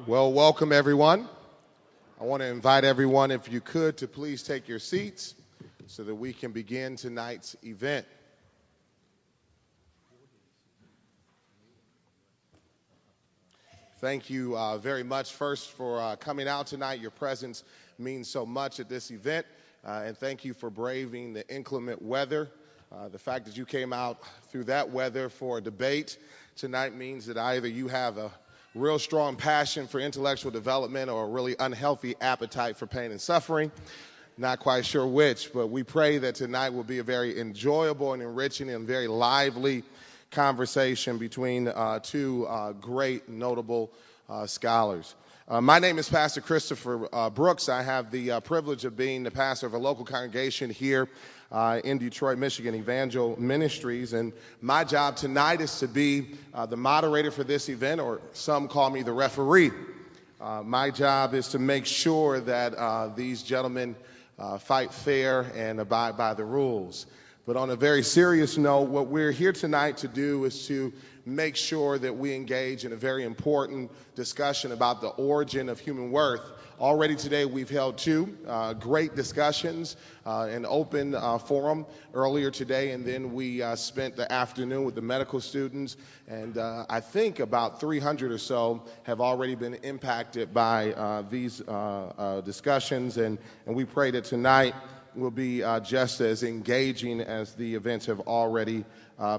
Well, welcome everyone. I want to invite everyone, if you could, to please take your seats so that we can begin tonight's event. Thank you very much first for coming out tonight. Your presence means so much at this event, and thank you for braving the inclement weather. The fact that you came out through that weather for a debate tonight means that either you have a real strong passion for intellectual development or a really unhealthy appetite for pain and suffering. Not quite sure which, but we pray that tonight will be a very enjoyable and enriching and very lively conversation between two great, notable scholars. My name is Pastor Christopher Brooks. I have the privilege of being the pastor of a local congregation here in Detroit, Michigan, Evangel Ministries. And my job tonight is to be the moderator for this event, or some call me the referee. My job is to make sure that these gentlemen fight fair and abide by the rules. But on a very serious note, what we're here tonight to do is to make sure that we engage in a very important discussion about the origin of human worth. Already today we've held two great discussions, an open forum earlier today, and then we spent the afternoon with the medical students, and I think about 300 or so have already been impacted by these discussions, and we pray that tonight will be just as engaging as the events have already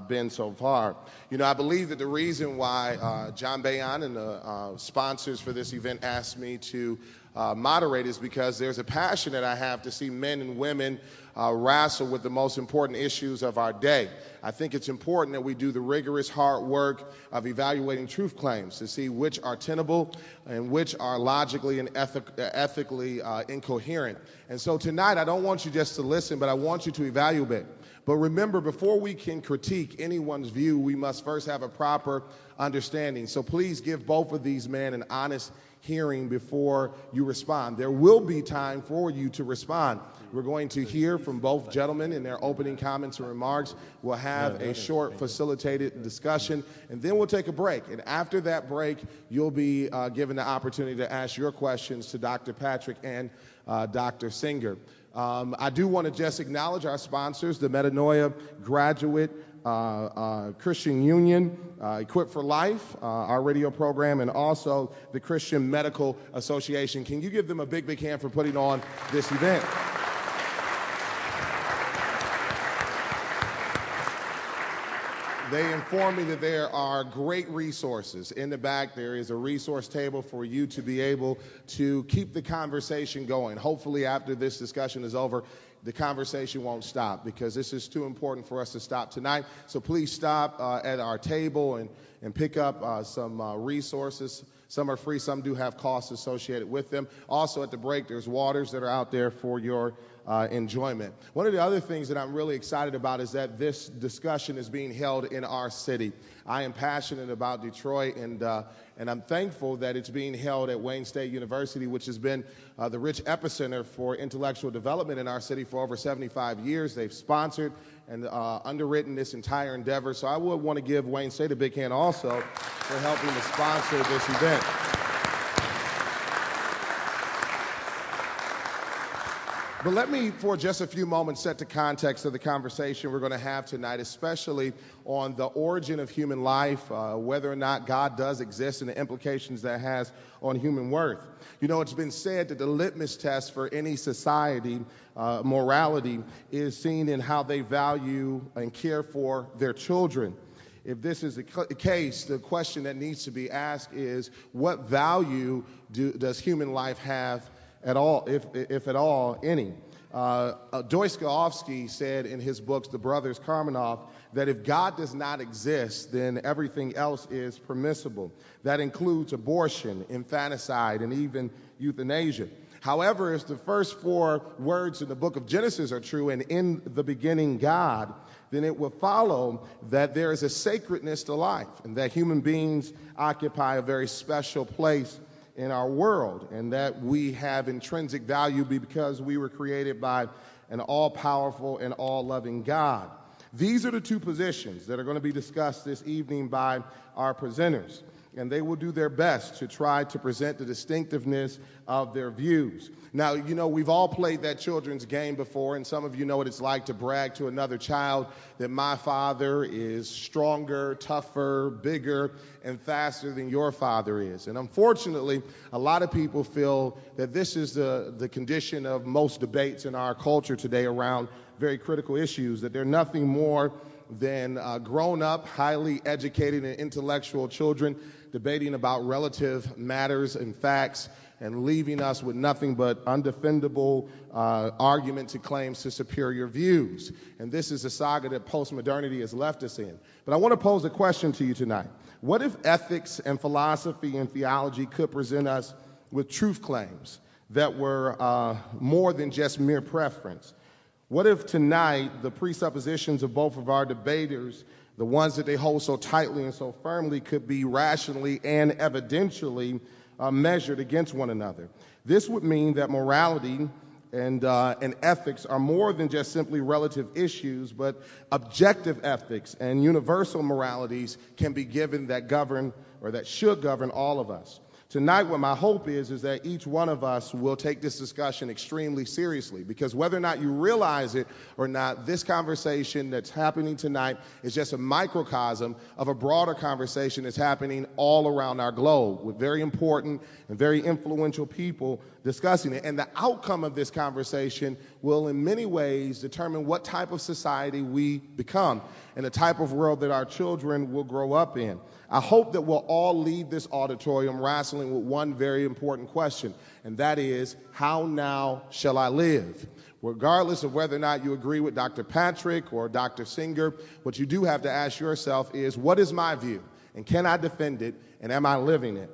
been so far. You know, I believe that the reason why John Bayon and the sponsors for this event asked me to moderate is because there's a passion that I have to see men and women wrestle with the most important issues of our day. I think it's important that we do the rigorous hard work of evaluating truth claims to see which are tenable and which are logically and ethically incoherent. And so tonight, I don't want you just to listen, but I want you to evaluate. But remember, before we can critique anyone's view, we must first have a proper understanding. So please give both of these men an honest hearing before you respond. There will be time for you to respond. We're going to hear from both gentlemen in their opening comments and remarks. We'll have a short facilitated discussion, and then we'll take a break. And after that break, you'll be given the opportunity to ask your questions to Dr. Patrick and Dr. Singer. I do want to just acknowledge our sponsors, the Metanoia Graduate Christian Union, Equip for Life, our radio program, and also the Christian Medical Association. Can you give them a big, big hand for putting on this event? They inform me that there are great resources. In the back, there is a resource table for you to be able to keep the conversation going. Hopefully, after this discussion is over, the conversation won't stop, because this is too important for us to stop tonight. So please stop at our table and pick up some resources. Some are free, some do have costs associated with them. Also at the break, there's waters that are out there for your enjoyment. One of the other things that I'm really excited about is that this discussion is being held in our city. I am passionate about Detroit, and I'm thankful that it's being held at Wayne State University, which has been the rich epicenter for intellectual development in our city for over 75 years. They've sponsored and underwritten this entire endeavor. So I would want to give Wayne State a big hand also for helping to sponsor this event. But let me, for just a few moments, set the context of the conversation we're going to have tonight, especially on the origin of human life, whether or not God does exist, and the implications that has on human worth. You know, it's been said that the litmus test for any society, morality, is seen in how they value and care for their children. If this is the case, the question that needs to be asked is, what value does human life have at all, if at all, any? Dostoevsky said in his books, The Brothers Karamazov, that if God does not exist, then everything else is permissible. That includes abortion, infanticide, and even euthanasia. However, if the first four words in the book of Genesis are true, and in the beginning God, then it will follow that there is a sacredness to life, and that human beings occupy a very special place in our world, and that we have intrinsic value because we were created by an all-powerful and all-loving God. These are the two positions that are going to be discussed this evening by our presenters. and they will do their best to try to present the distinctiveness of their views. Now, you know, we've all played that children's game before, and some of you know what it's like to brag to another child that my father is stronger, tougher, bigger, and faster than your father is. And unfortunately, a lot of people feel that this is the condition of most debates in our culture today around very critical issues, that they're nothing more than grown-up, highly educated and intellectual children debating about relative matters and facts and leaving us with nothing but undefendable arguments and claims to superior views. And this is a saga that postmodernity has left us in. But I want to pose a question to you tonight. What if ethics and philosophy and theology could present us with truth claims that were more than just mere preference? What if tonight the presuppositions of both of our debaters, the ones that they hold so tightly and so firmly, could be rationally and evidentially measured against one another? This would mean that morality and ethics are more than just simply relative issues, but objective ethics and universal moralities can be given that govern or that should govern all of us. Tonight, what my hope is that each one of us will take this discussion extremely seriously, because whether or not you realize it or not, this conversation that's happening tonight is just a microcosm of a broader conversation that's happening all around our globe with very important and very influential people discussing it. And the outcome of this conversation will in many ways determine what type of society we become and the type of world that our children will grow up in. I hope that we'll all leave this auditorium wrestling with one very important question, and that is, how now shall I live? Regardless of whether or not you agree with Dr. Patrick or Dr. Singer, what you do have to ask yourself is, what is my view? And can I defend it? And am I living it?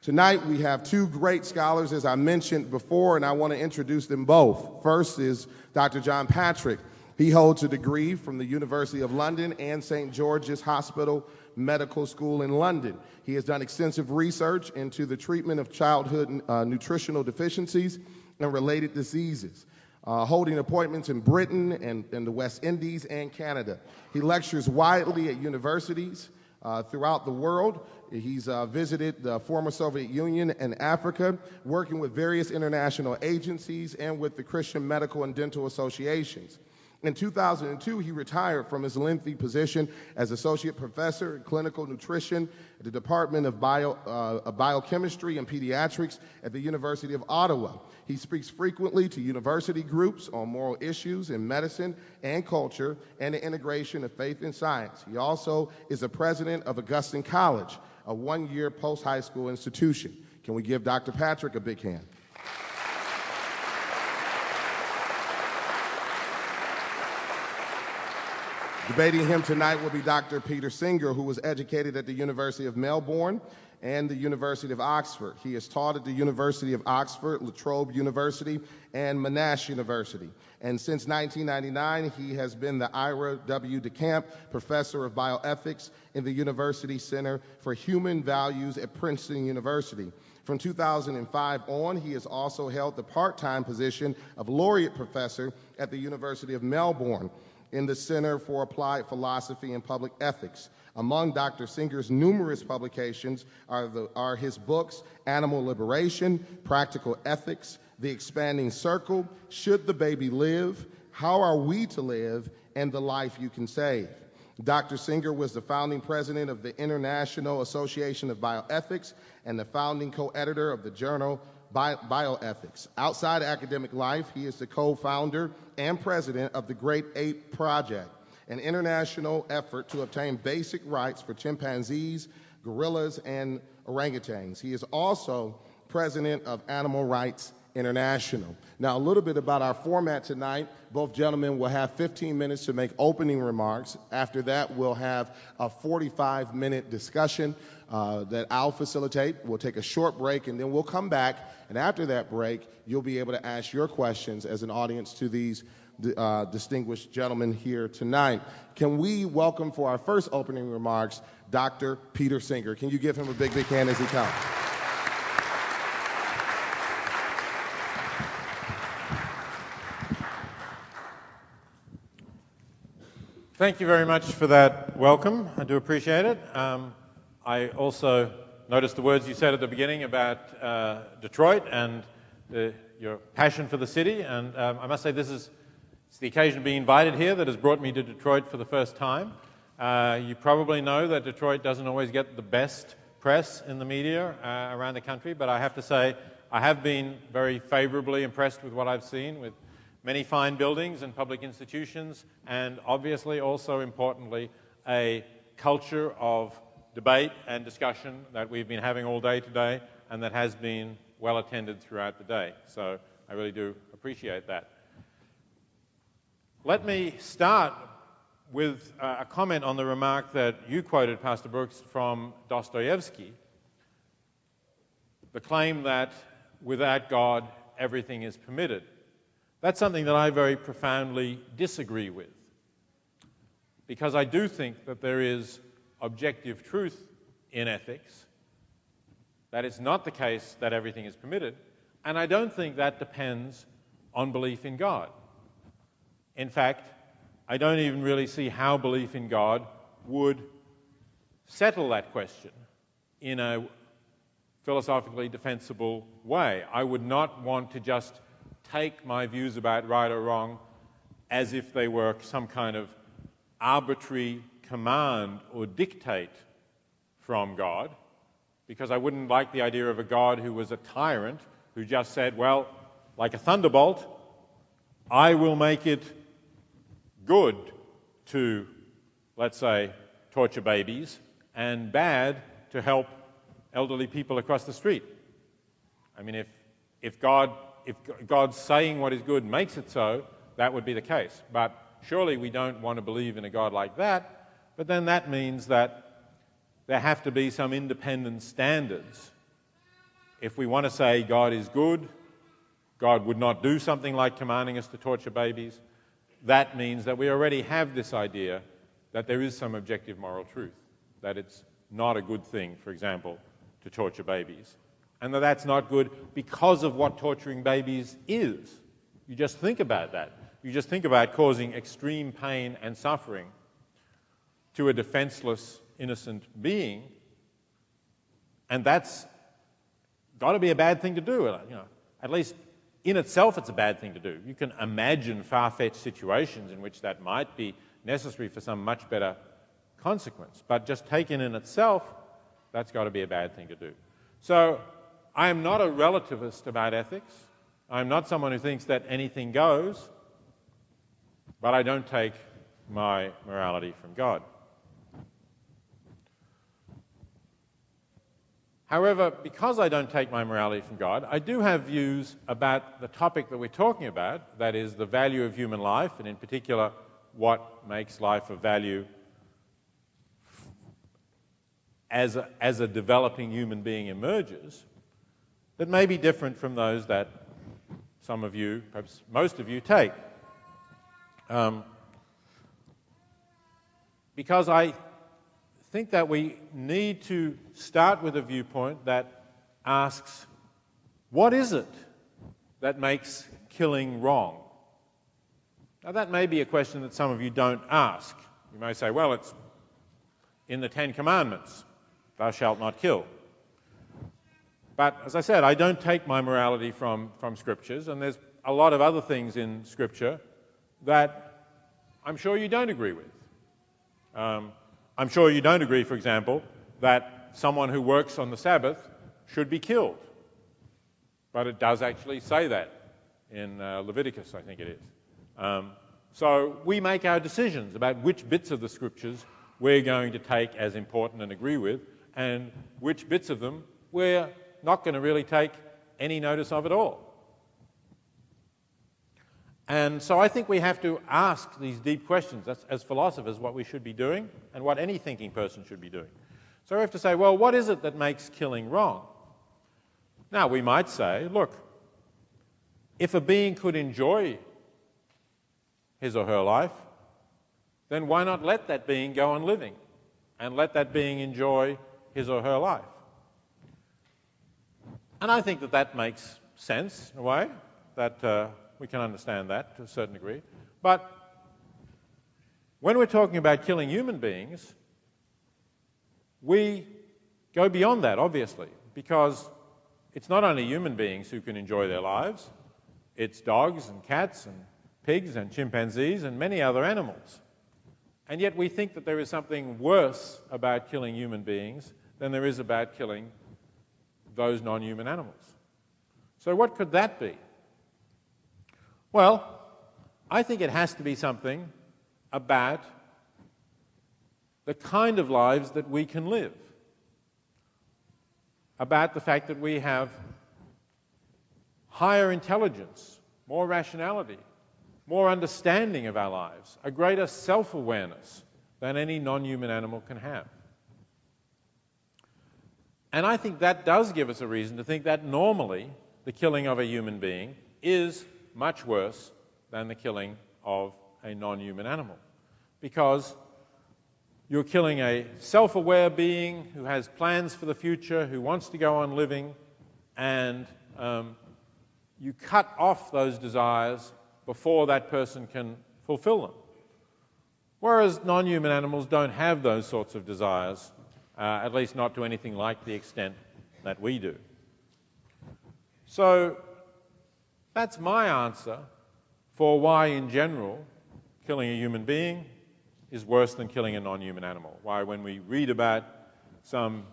Tonight we have two great scholars, as I mentioned before, and I want to introduce them both. First is Dr. John Patrick. He holds a degree from the University of London and St. George's Hospital Medical School in London. He has done extensive research into the treatment of childhood nutritional deficiencies and related diseases, holding appointments in Britain and the West Indies and Canada. He lectures widely at universities throughout the world. He's visited the former Soviet Union and Africa, working with various international agencies and with the Christian medical and dental associations. In 2002, he retired from his lengthy position as associate professor in clinical nutrition at the Department of Biochemistry and Pediatrics at the University of Ottawa. He speaks frequently to university groups on moral issues in medicine and culture and the integration of faith and science. He also is the president of Augustine College, a one-year post-high school institution. Can we give Dr. Patrick a big hand? Debating him tonight will be Dr. Peter Singer, who was educated at the University of Melbourne and the University of Oxford. He has taught at the University of Oxford, La Trobe University, and Monash University. And since 1999, he has been the Ira W. DeCamp Professor of Bioethics in the University Center for Human Values at Princeton University. From 2005 on, he has also held the part-time position of Laureate Professor at the University of Melbourne in the Center for Applied Philosophy and Public Ethics. Among Dr. Singer's numerous publications are his books, Animal Liberation, Practical Ethics, The Expanding Circle, Should the Baby Live, How Are We to Live, and The Life You Can Save. Dr. Singer was the founding president of the International Association of Bioethics and the founding co-editor of the journal Bioethics. Outside academic life, he is the co-founder and president of the Great Ape Project, an international effort to obtain basic rights for chimpanzees, gorillas, and orangutans. He is also president of Animal Rights International. Now, a little bit about our format tonight. Both gentlemen will have 15 minutes to make opening remarks. After that, we'll have a 45-minute discussion that I'll facilitate. We'll take a short break, and then we'll come back. And after that break, you'll be able to ask your questions as an audience to these distinguished gentlemen here tonight. Can we welcome for our first opening remarks, Dr. Peter Singer? Can you give him a big, big hand as he comes? Thank you very much for that welcome. I do appreciate it. I also noticed the words you said at the beginning about Detroit and your passion for the city, and I must say it's the occasion of being invited here that has brought me to Detroit for the first time. You probably know that Detroit doesn't always get the best press in the media around the country, but I have to say I have been very favorably impressed with what I've seen, with many fine buildings and public institutions, and obviously also importantly a culture of debate and discussion that we've been having all day today and that has been well attended throughout the day. So I really do appreciate that. Let me start with a comment on the remark that you quoted, Pastor Brooks, from Dostoevsky, the claim that without God everything is permitted. That's something that I very profoundly disagree with, because I do think that there is objective truth in ethics, that it's not the case that everything is permitted, and I don't think that depends on belief in God. In fact, I don't even really see how belief in God would settle that question in a philosophically defensible way. I would not want to just take my views about right or wrong as if they were some kind of arbitrary command or dictate from God, because I wouldn't like the idea of a God who was a tyrant, who just said, well, like a thunderbolt, I will make it good to, let's say, torture babies, and bad to help elderly people across the street. I mean, if God's saying what is good makes it so, that would be the case. But surely we don't want to believe in a God like that, but then that means that there have to be some independent standards. If we want to say God is good, God would not do something like commanding us to torture babies, that means that we already have this idea that there is some objective moral truth, that it's not a good thing, for example, to torture babies, and that that's not good because of what torturing babies is. You just think about that. You just think about causing extreme pain and suffering to a defenseless, innocent being, and that's got to be a bad thing to do. At least in itself it's a bad thing to do. You can imagine far-fetched situations in which that might be necessary for some much better consequence, but just taken in itself, that's got to be a bad thing to do. So I am not a relativist about ethics. I'm not someone who thinks that anything goes, but I don't take my morality from God. However, because I don't take my morality from God, I do have views about the topic that we're talking about, that is the value of human life, and in particular, what makes life of value as a developing human being emerges, that may be different from those that some of you, perhaps most of you, take. Because I think that we need to start with a viewpoint that asks, what is it that makes killing wrong? Now, that may be a question that some of you don't ask. You may say, well, it's in the Ten Commandments, thou shalt not kill. But as I said, I don't take my morality from Scriptures, and there's a lot of other things in Scripture that I'm sure you don't agree with. I'm sure you don't agree, for example, that someone who works on the Sabbath should be killed. But it does actually say that in Leviticus, I think it is. So we make our decisions about which bits of the Scriptures we're going to take as important and agree with, and which bits of them we're not going to really take any notice of at all. And so I think we have to ask these deep questions. That's, as philosophers, what we should be doing and what any thinking person should be doing. So we have to say, well, what is it that makes killing wrong? Now, we might say, look, if a being could enjoy his or her life, then why not let that being go on living and let that being enjoy his or her life? And I think that that makes sense in a way, that we can understand that to a certain degree. But when we're talking about killing human beings, we go beyond that, obviously, because it's not only human beings who can enjoy their lives, it's dogs and cats and pigs and chimpanzees and many other animals. And yet we think that there is something worse about killing human beings than there is about killing those non-human animals. So what could that be? Well, I think it has to be something about the kind of lives that we can live, about the fact that we have higher intelligence, more rationality, more understanding of our lives, a greater self-awareness than any non-human animal can have. And I think that does give us a reason to think that normally the killing of a human being is much worse than the killing of a non-human animal, because you're killing a self-aware being who has plans for the future, who wants to go on living, and you cut off those desires before that person can fulfill them. Whereas non-human animals don't have those sorts of desires, at least not to anything like the extent that we do. So that's my answer for why, in general, killing a human being is worse than killing a non-human animal. Why, when we read about some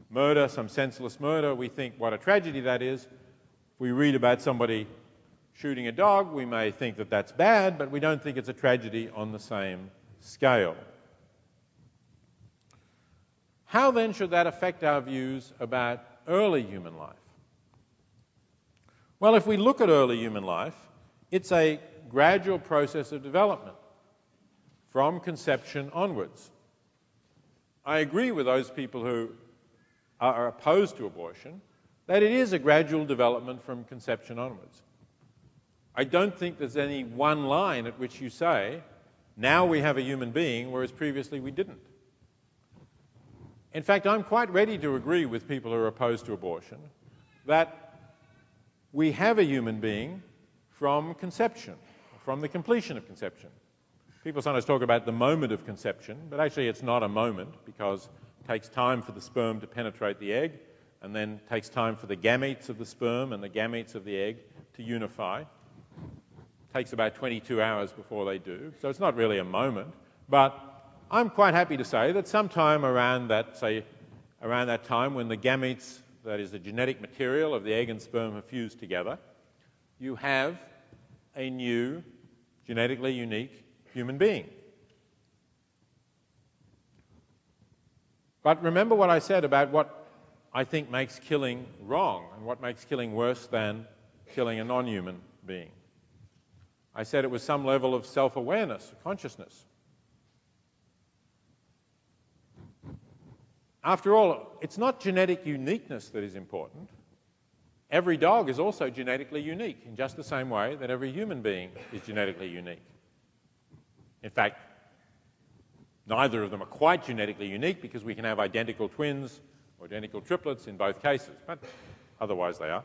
murder, some senseless murder, we think what a tragedy that is. If we read about somebody shooting a dog, we may think that that's bad, but we don't think it's a tragedy on the same scale. How then should that affect our views about early human life? Well, if we look at early human life, it's a gradual process of development from conception onwards. I agree with those people who are opposed to abortion that it is a gradual development from conception onwards. I don't think there's any one line at which you say, now we have a human being, whereas previously we didn't. In fact, I'm quite ready to agree with people who are opposed to abortion that we have a human being from conception, from the completion of conception. People sometimes talk about the moment of conception, but actually it's not a moment, because it takes time for the sperm to penetrate the egg, and then takes time for the gametes of the sperm and the gametes of the egg to unify. It takes about 22 hours before they do, so it's not really a moment. But I'm quite happy to say that sometime around that time when the gametes, that is the genetic material of the egg and sperm, have fused together, you have a new, genetically unique human being. But remember what I said about what I think makes killing wrong and what makes killing worse than killing a non-human being. I said it was some level of self-awareness, consciousness. After all, it's not genetic uniqueness that is important. Every dog is also genetically unique in just the same way that every human being is genetically unique. In fact, neither of them are quite genetically unique, because we can have identical twins or identical triplets in both cases, but otherwise they are.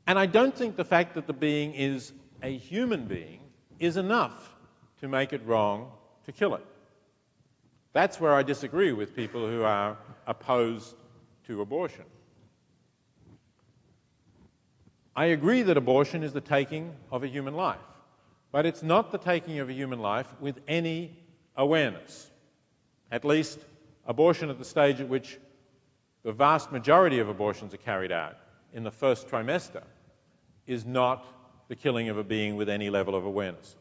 And I don't think the fact that the being is a human being is enough to make it wrong to kill it. That's where I disagree with people who are opposed to abortion. I agree that abortion is the taking of a human life, but it's not the taking of a human life with any awareness. At least abortion at the stage at which the vast majority of abortions are carried out, in the first trimester, is not the killing of a being with any level of awareness.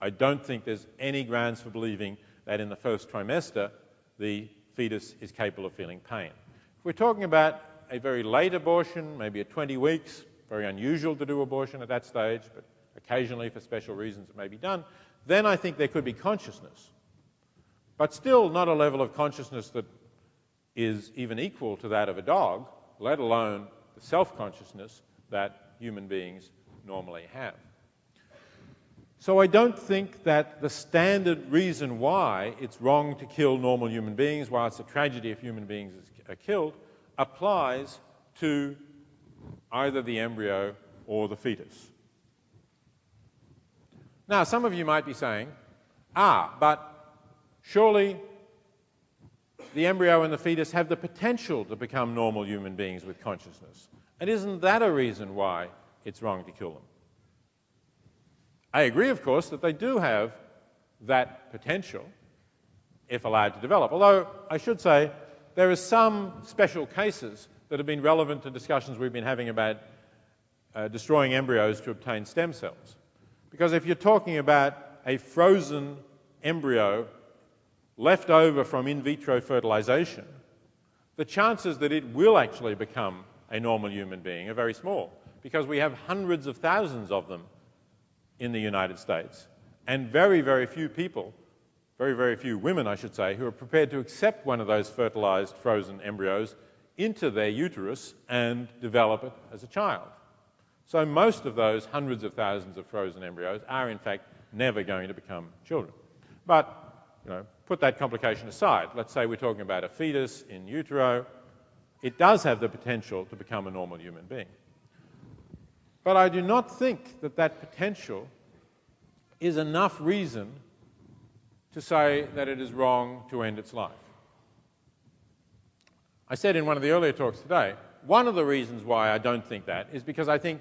I don't think there's any grounds for believing that in the first trimester the fetus is capable of feeling pain. If we're talking about a very late abortion, maybe at 20 weeks, very unusual to do abortion at that stage, but occasionally for special reasons it may be done, then I think there could be consciousness. But still not a level of consciousness that is even equal to that of a dog, let alone the self-consciousness that human beings normally have. So I don't think that the standard reason why it's wrong to kill normal human beings, why it's a tragedy if human beings are killed, applies to either the embryo or the fetus. Now, some of you might be saying, but surely the embryo and the fetus have the potential to become normal human beings with consciousness. And isn't that a reason why it's wrong to kill them? I agree, of course, that they do have that potential if allowed to develop. Although, I should say, there are some special cases that have been relevant to discussions we've been having about destroying embryos to obtain stem cells. Because if you're talking about a frozen embryo left over from in vitro fertilization, the chances that it will actually become a normal human being are very small, because we have hundreds of thousands of them in the United States, and very, very few people, very, very few women, I should say, who are prepared to accept one of those fertilized frozen embryos into their uterus and develop it as a child. So most of those hundreds of thousands of frozen embryos are, in fact, never going to become children. But, put that complication aside. Let's say we're talking about a fetus in utero. It does have the potential to become a normal human being. But I do not think that that potential is enough reason to say that it is wrong to end its life. I said in one of the earlier talks today, one of the reasons why I don't think that is because I think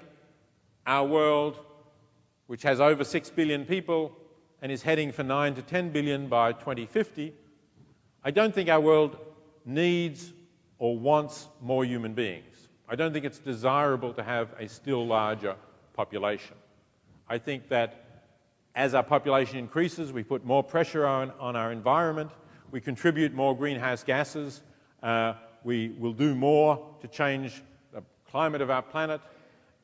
our world, which has over 6 billion people and is heading for 9 to 10 billion by 2050, I don't think our world needs or wants more human beings. I don't think it's desirable to have a still larger population. I think that as our population increases, we put more pressure on our environment, we contribute more greenhouse gases, we will do more to change the climate of our planet,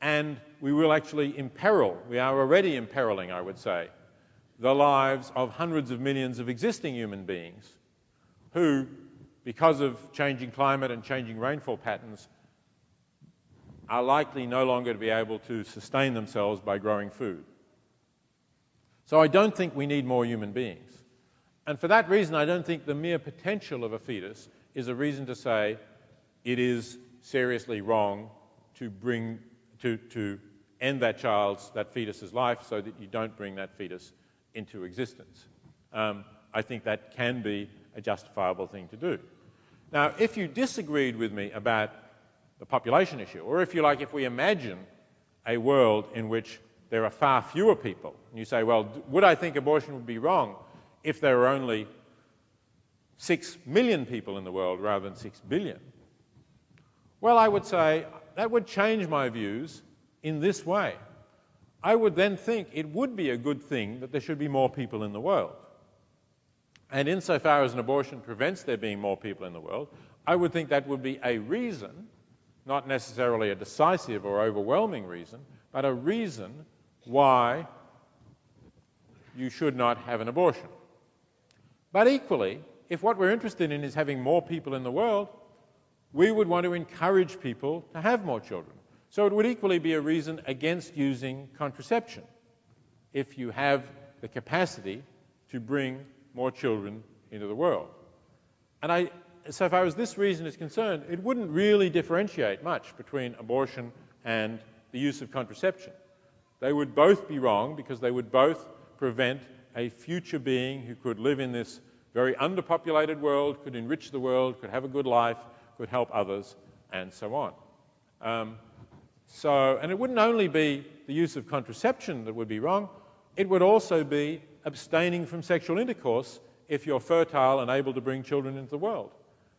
and we will actually imperil, we are already imperiling, I would say, the lives of hundreds of millions of existing human beings who, because of changing climate and changing rainfall patterns, are likely no longer to be able to sustain themselves by growing food. So I don't think we need more human beings. And for that reason, I don't think the mere potential of a fetus is a reason to say it is seriously wrong to end that fetus's life so that you don't bring that fetus into existence. I think that can be a justifiable thing to do. Now, if you disagreed with me about the population issue, or if you like, if we imagine a world in which there are far fewer people, and you say, well, would I think abortion would be wrong if there were only 6 million people in the world rather than 6 billion? Well, I would say that would change my views in this way. I would then think it would be a good thing that there should be more people in the world. And insofar as an abortion prevents there being more people in the world, I would think that would be a reason, not necessarily a decisive or overwhelming reason, but a reason why you should not have an abortion. But equally, if what we're interested in is having more people in the world, we would want to encourage people to have more children. So it would equally be a reason against using contraception if you have the capacity to bring more children into the world. And so far as this reason is concerned, it wouldn't really differentiate much between abortion and the use of contraception. They would both be wrong because they would both prevent a future being who could live in this very underpopulated world, could enrich the world, could have a good life, could help others, and so on. And it wouldn't only be the use of contraception that would be wrong, it would also be abstaining from sexual intercourse if you're fertile and able to bring children into the world,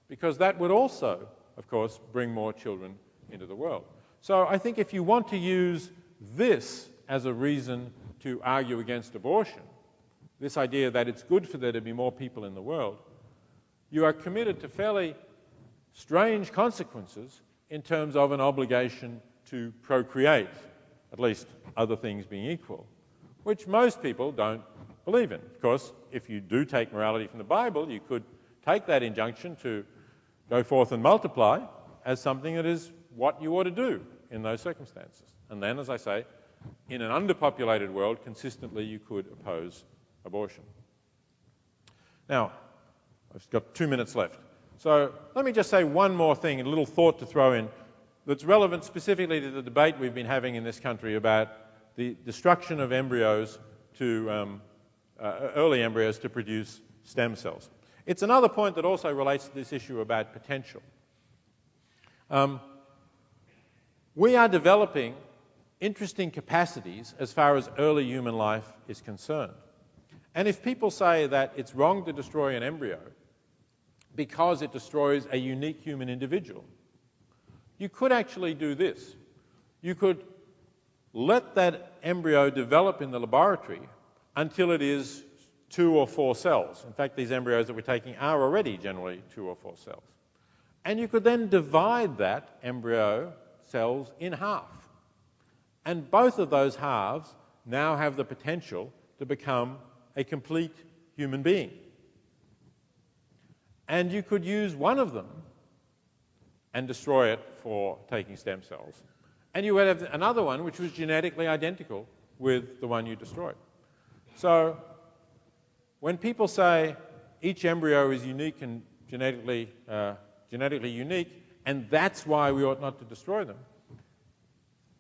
because that would also, of course, bring more children into the world. So I think if you want to use this as a reason to argue against abortion, this idea that it's good for there to be more people in the world, you are committed to fairly strange consequences in terms of an obligation to procreate, at least other things being equal, which most people don't believe in. Of course, if you do take morality from the Bible, you could take that injunction to go forth and multiply as something that is what you ought to do in those circumstances. And then, as I say, in an underpopulated world, consistently you could oppose abortion. Now, I've got 2 minutes left. So let me just say one more thing, a little thought to throw in that's relevant specifically to the debate we've been having in this country about the destruction of embryos to early embryos to produce stem cells. It's another point that also relates to this issue about potential. We are developing interesting capacities as far as early human life is concerned. And if people say that it's wrong to destroy an embryo because it destroys a unique human individual, you could actually do this. You could let that embryo develop in the laboratory until it is 2 or 4 cells. In fact, these embryos that we're taking are already generally 2 or 4 cells. And you could then divide that embryo cells in half. And both of those halves now have the potential to become a complete human being. And you could use one of them and destroy it for taking stem cells. And you would have another one which was genetically identical with the one you destroyed. So when people say each embryo is unique and genetically unique, and that's why we ought not to destroy them,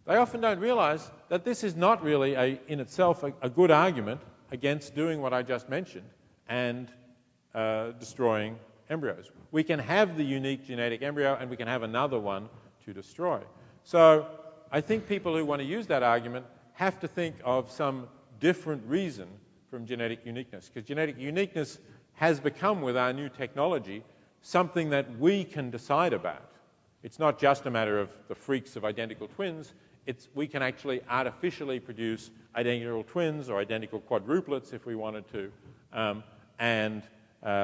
they often don't realize that this is not really in itself a good argument against doing what I just mentioned and destroying embryos. We can have the unique genetic embryo and we can have another one to destroy. So I think people who want to use that argument have to think of some different reason from genetic uniqueness, because genetic uniqueness has become, with our new technology, something that we can decide about. It's not just a matter of the freaks of identical twins. We can actually artificially produce identical twins or identical quadruplets if we wanted to.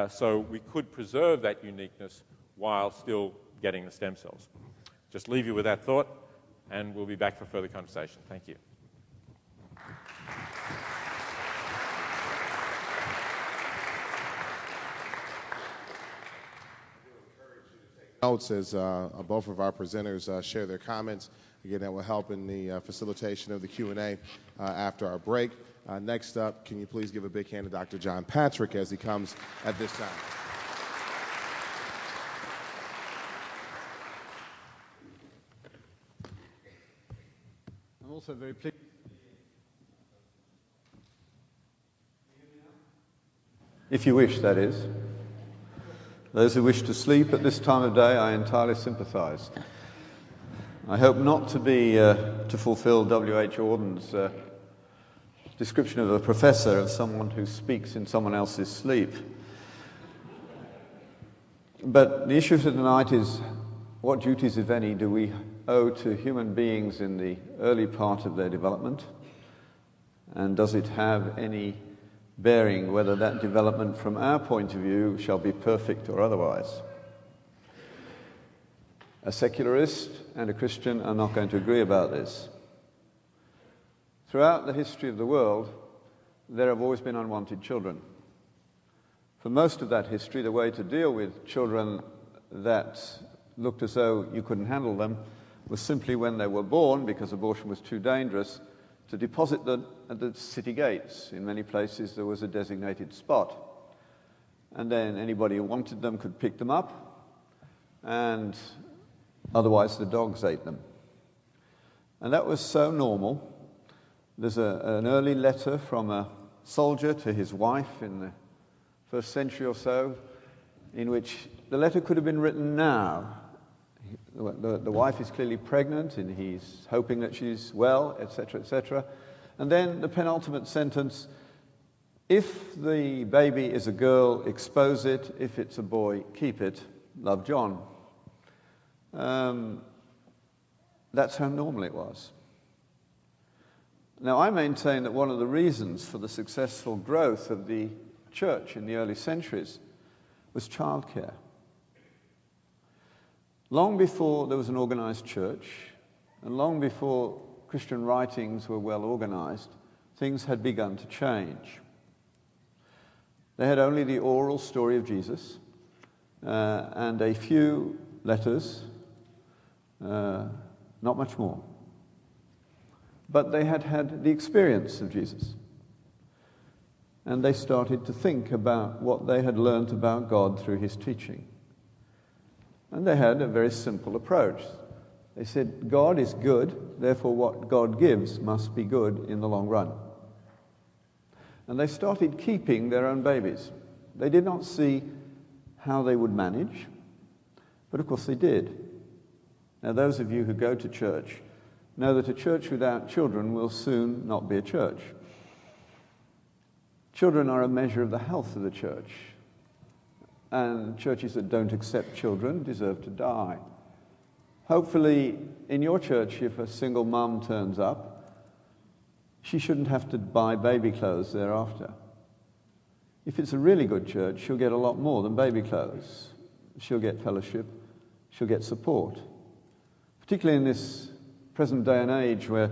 So we could preserve that uniqueness while still getting the stem cells. Just leave you with that thought, and we'll be back for further conversation. Thank you. Notes as both of our presenters share their comments. Again, that will help in the facilitation of the Q&A after our break. Next up, can you please give a big hand to Dr. John Patrick as he comes at this time. I'm also very pleased. If you wish, that is. Those who wish to sleep at this time of day, I entirely sympathise. I hope not to be to fulfil W.H. Auden's description of a professor as someone who speaks in someone else's sleep. But the issue for tonight is, what duties, if any, do we owe to human beings in the early part of their development? And does it have any bearing whether that development from our point of view shall be perfect or otherwise? A secularist and a Christian are not going to agree about this. Throughout the history of the world, there have always been unwanted children. For most of that history, the way to deal with children that looked as though you couldn't handle them was simply, when they were born, because abortion was too dangerous, to deposit them at the city gates. In many places there was a designated spot. And then anybody who wanted them could pick them up, and otherwise the dogs ate them. And that was so normal. There's an early letter from a soldier to his wife in the first century or so, in which the letter could have been written now. The wife is clearly pregnant and he's hoping that she's well, etc., etc. And then the penultimate sentence: if the baby is a girl, expose it. If it's a boy, keep it. Love, John. That's how normal it was. Now, I maintain that one of the reasons for the successful growth of the church in the early centuries was childcare. Long before there was an organized church, and long before Christian writings were well organized, things had begun to change. They had only the oral story of Jesus and a few letters, not much more. But they had had the experience of Jesus. And they started to think about what they had learnt about God through his teaching. And they had a very simple approach. They said, God is good, therefore what God gives must be good in the long run. And they started keeping their own babies. They did not see how they would manage, but of course they did. Now, those of you who go to church know that a church without children will soon not be a church. Children are a measure of the health of the church, and churches that don't accept children deserve to die. Hopefully, in your church, if a single mum turns up, she shouldn't have to buy baby clothes thereafter. If it's a really good church, she'll get a lot more than baby clothes. She'll get fellowship, she'll get support. Particularly in this present day and age where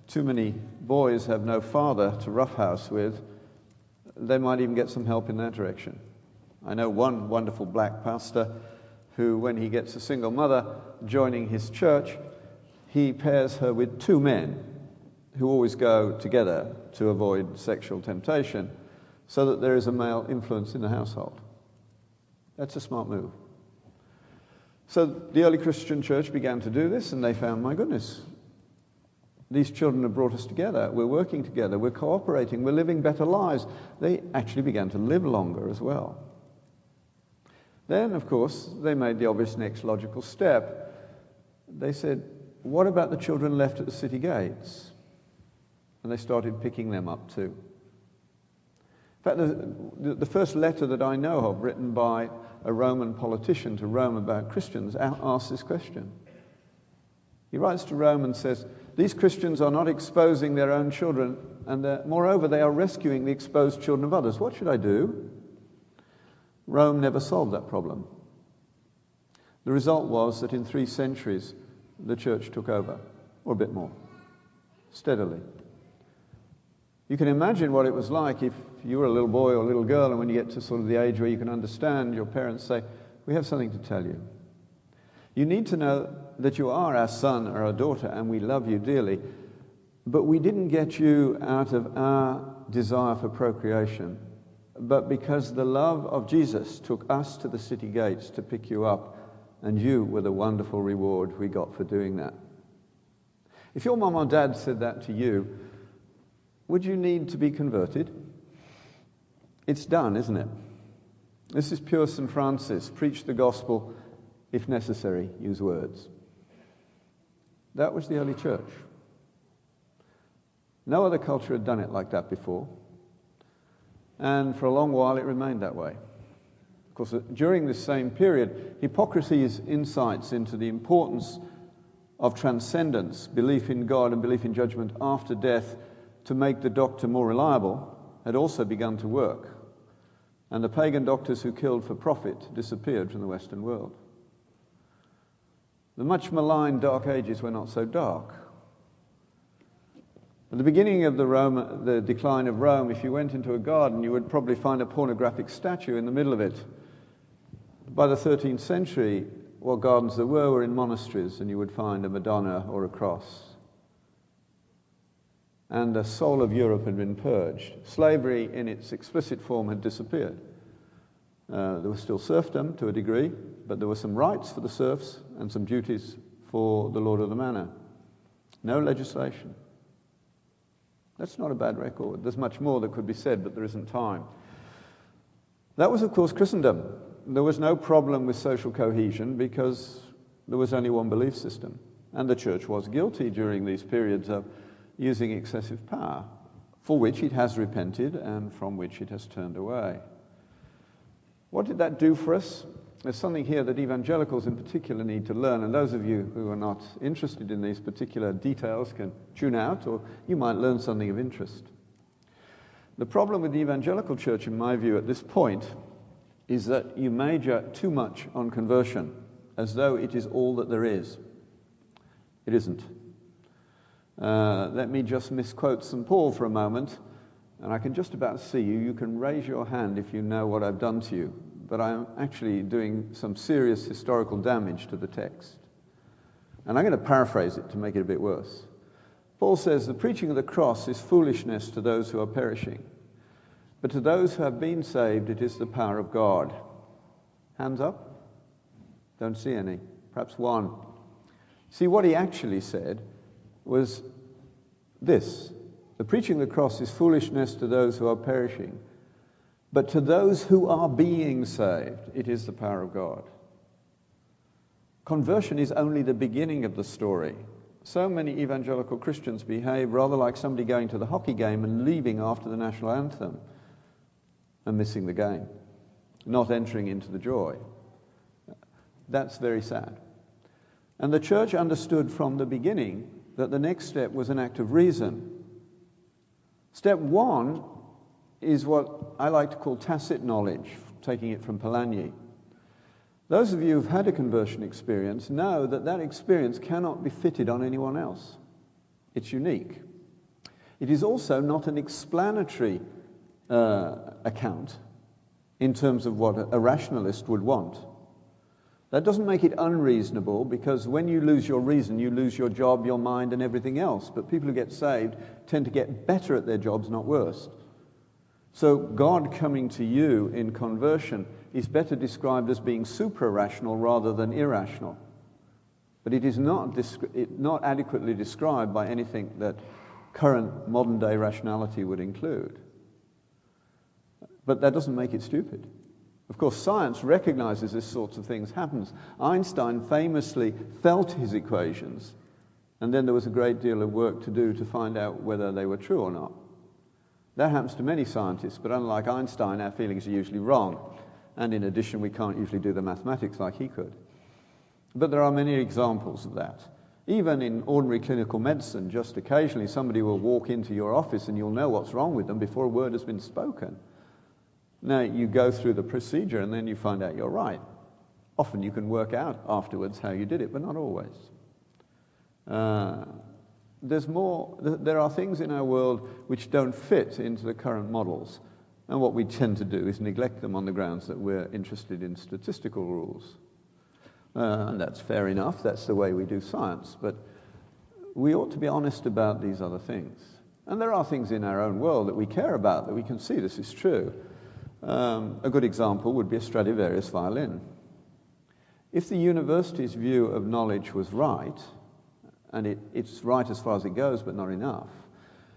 too many boys have no father to roughhouse with, they might even get some help in that direction. I know one wonderful black pastor who, when he gets a single mother joining his church, he pairs her with two men who always go together to avoid sexual temptation, so that there is a male influence in the household. That's a smart move. So the early Christian church began to do this, and they found, my goodness, these children have brought us together. We're working together. We're cooperating. We're living better lives. They actually began to live longer as well. Then, of course, they made the obvious next logical step. They said, what about the children left at the city gates? And they started picking them up too. In fact, the first letter that I know of written by a Roman politician to Rome about Christians asks this question. He writes to Rome and says, these Christians are not exposing their own children, and moreover, they are rescuing the exposed children of others. What should I do? Rome never solved that problem. The result was that in 3 centuries, the church took over, or a bit more, steadily. You can imagine what it was like if you were a little boy or a little girl, and when you get to sort of the age where you can understand, your parents say, we have something to tell you. You need to know that you are our son or our daughter, and we love you dearly, but we didn't get you out of our desire for procreation, but because the love of Jesus took us to the city gates to pick you up, and you were the wonderful reward we got for doing that. If your mom or dad said that to you, would you need to be converted? It's done, isn't it? This is pure St. Francis. Preach the gospel, if necessary, use words. That was the early church. No other culture had done it like that before. And for a long while it remained that way. Of course, during this same period, hypocrisy's insights into the importance of transcendence, belief in God and belief in judgment after death, to make the doctor more reliable, had also begun to work. And the pagan doctors who killed for profit disappeared from the Western world. The much maligned Dark Ages were not so dark. At the beginning of the decline of Rome, if you went into a garden, you would probably find a pornographic statue in the middle of it. By the 13th century, what gardens there were in monasteries, and you would find a Madonna or a cross. And the soul of Europe had been purged. Slavery in its explicit form had disappeared. There was still serfdom to a degree, but there were some rights for the serfs and some duties for the lord of the manor. No legislation. That's not a bad record. There's much more that could be said, but there isn't time. That was, of course, Christendom. There was no problem with social cohesion because there was only one belief system. And the church was guilty during these periods of using excessive power, for which it has repented and from which it has turned away. What did that do for us? There's something here that evangelicals in particular need to learn, and those of you who are not interested in these particular details can tune out, or you might learn something of interest. The problem with the evangelical church, in my view, at this point, is that you major too much on conversion, as though it is all that there is. It isn't. Let me just misquote St. Paul for a moment, and I can just about see you. You can raise your hand if you know what I've done to you, but I'm actually doing some serious historical damage to the text. And I'm going to paraphrase it to make it a bit worse. Paul says, the preaching of the cross is foolishness to those who are perishing, but to those who have been saved, it is the power of God. Hands up? Don't see any. Perhaps one. See, what he actually said was this: the preaching of the cross is foolishness to those who are perishing, But to those who are being saved, it is the power of God. Conversion is only the beginning of the story. So many evangelical Christians behave rather like somebody going to the hockey game and leaving after the national anthem and missing the game, not entering into the joy. That's very sad. And the church understood from the beginning that the next step was an act of reason. Step one is what I like to call tacit knowledge, taking it from Polanyi. Those of you who've had a conversion experience know that that experience cannot be fitted on anyone else. It's unique. It is also not an explanatory account in terms of what a rationalist would want. That doesn't make it unreasonable, because when you lose your reason, you lose your job, your mind, and everything else. But people who get saved tend to get better at their jobs, not worse. So God coming to you in conversion is better described as being supra-rational rather than irrational. But it is not adequately described by anything that current modern-day rationality would include. But that doesn't make it stupid. Of course, science recognizes this sort of things happens. Einstein famously felt his equations, and then there was a great deal of work to do to find out whether they were true or not. That happens to many scientists, but unlike Einstein, our feelings are usually wrong. And in addition, we can't usually do the mathematics like he could. But there are many examples of that. Even in ordinary clinical medicine, just occasionally somebody will walk into your office and you'll know what's wrong with them before a word has been spoken. Now, you go through the procedure and then you find out you're right. Often you can work out afterwards how you did it, but not always. There are things in our world which don't fit into the current models. And what we tend to do is neglect them on the grounds that we're interested in statistical rules. And that's fair enough. That's the way we do science. But we ought to be honest about these other things. And there are things in our own world that we care about, that we can see this is true. A good example would be a Stradivarius violin. If the university's view of knowledge was right, and it's right as far as it goes, but not enough,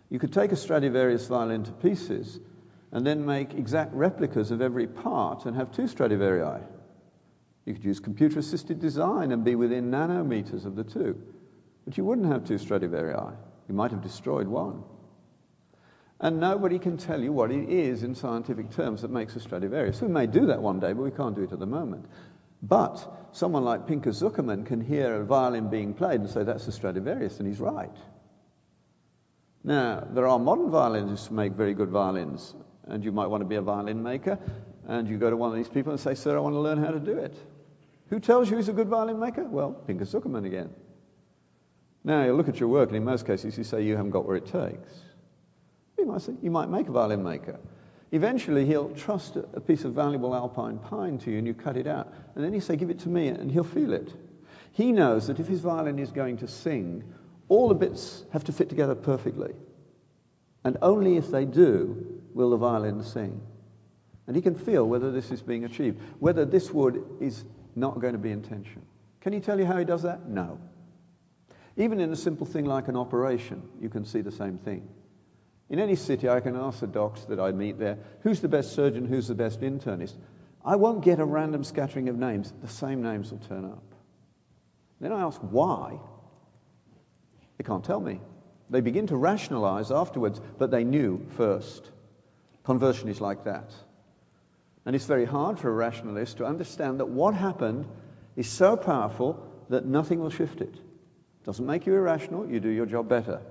you could take a Stradivarius violin to pieces and then make exact replicas of every part and have 2 Stradivarii. You could use computer-assisted design and be within nanometers of the two. But you wouldn't have 2 Stradivarii. You might have destroyed one. And nobody can tell you what it is in scientific terms that makes a Stradivarius. We may do that one day, but we can't do it at the moment. But someone like Pinchas Zuckerman can hear a violin being played and say, that's a Stradivarius, and he's right. Now, there are modern violinists who make very good violins, and you might want to be a violin maker, and you go to one of these people and say, sir, I want to learn how to do it. Who tells you he's a good violin maker? Well, Pinchas Zuckerman again. Now, you look at your work, and in most cases you say you haven't got where it takes. You might say, you might make a violin maker. Eventually, he'll trust a piece of valuable alpine pine to you, and you cut it out. And then you say, give it to me, and he'll feel it. He knows that if his violin is going to sing, all the bits have to fit together perfectly. And only if they do will the violin sing. And he can feel whether this is being achieved, whether this wood is not going to be in tension. Can he tell you how he does that? No. Even in a simple thing like an operation, you can see the same thing. In any city, I can ask the docs that I meet there, who's the best surgeon, who's the best internist? I won't get a random scattering of names. The same names will turn up. Then I ask why. They can't tell me. They begin to rationalize afterwards, but they knew first. Conversion is like that. And it's very hard for a rationalist to understand that what happened is so powerful that nothing will shift it. Doesn't make you irrational, you do your job better.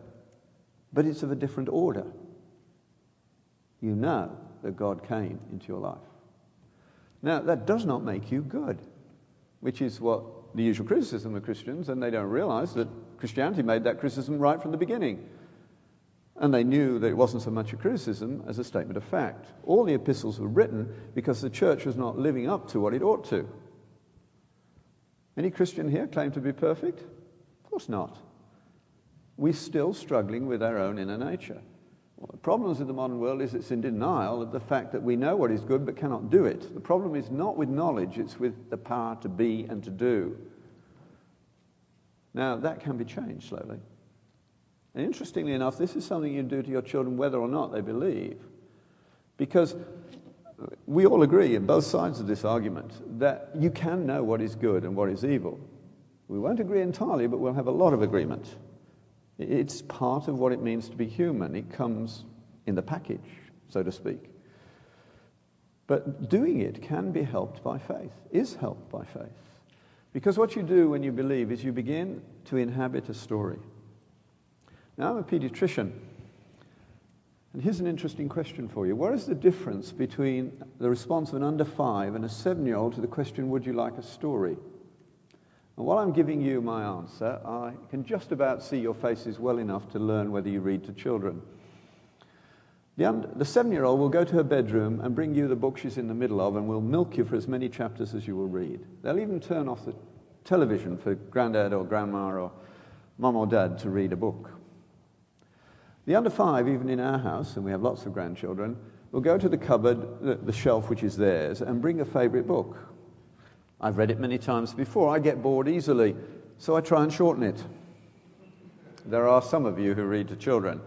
But it's of a different order. You know that God came into your life. Now, that does not make you good, which is what the usual criticism of Christians, and they don't realize that Christianity made that criticism right from the beginning. And they knew that it wasn't so much a criticism as a statement of fact. All the epistles were written because the church was not living up to what it ought to. Any Christian here claim to be perfect? Of course not. We're still struggling with our own inner nature. Well, the problems with the modern world is it's in denial of the fact that we know what is good but cannot do it. The problem is not with knowledge, it's with the power to be and to do. Now, that can be changed slowly. And interestingly enough, this is something you do to your children whether or not they believe. Because We all agree, on both sides of this argument, that you can know what is good and what is evil. We won't agree entirely, but we'll have a lot of agreement. It's part of what it means to be human. It comes in the package, so to speak. But doing it can be helped by faith, is helped by faith. Because what you do when you believe is you begin to inhabit a story. Now, I'm a pediatrician, and here's an interesting question for you. What is the difference between the response of an under 5 and a 7-year-old to the question, would you like a story? And while I'm giving you my answer, I can just about see your faces well enough to learn whether you read to children. The 7-year-old will go to her bedroom and bring you the book she's in the middle of and will milk you for as many chapters as you will read. They'll even turn off the television for granddad or grandma or mum or dad to read a book. The under 5, even in our house, and we have lots of grandchildren, will go to the cupboard, the shelf which is theirs, and bring a favourite book. I've read it many times before. I get bored easily, so I try and shorten it. There are some of you who read to children.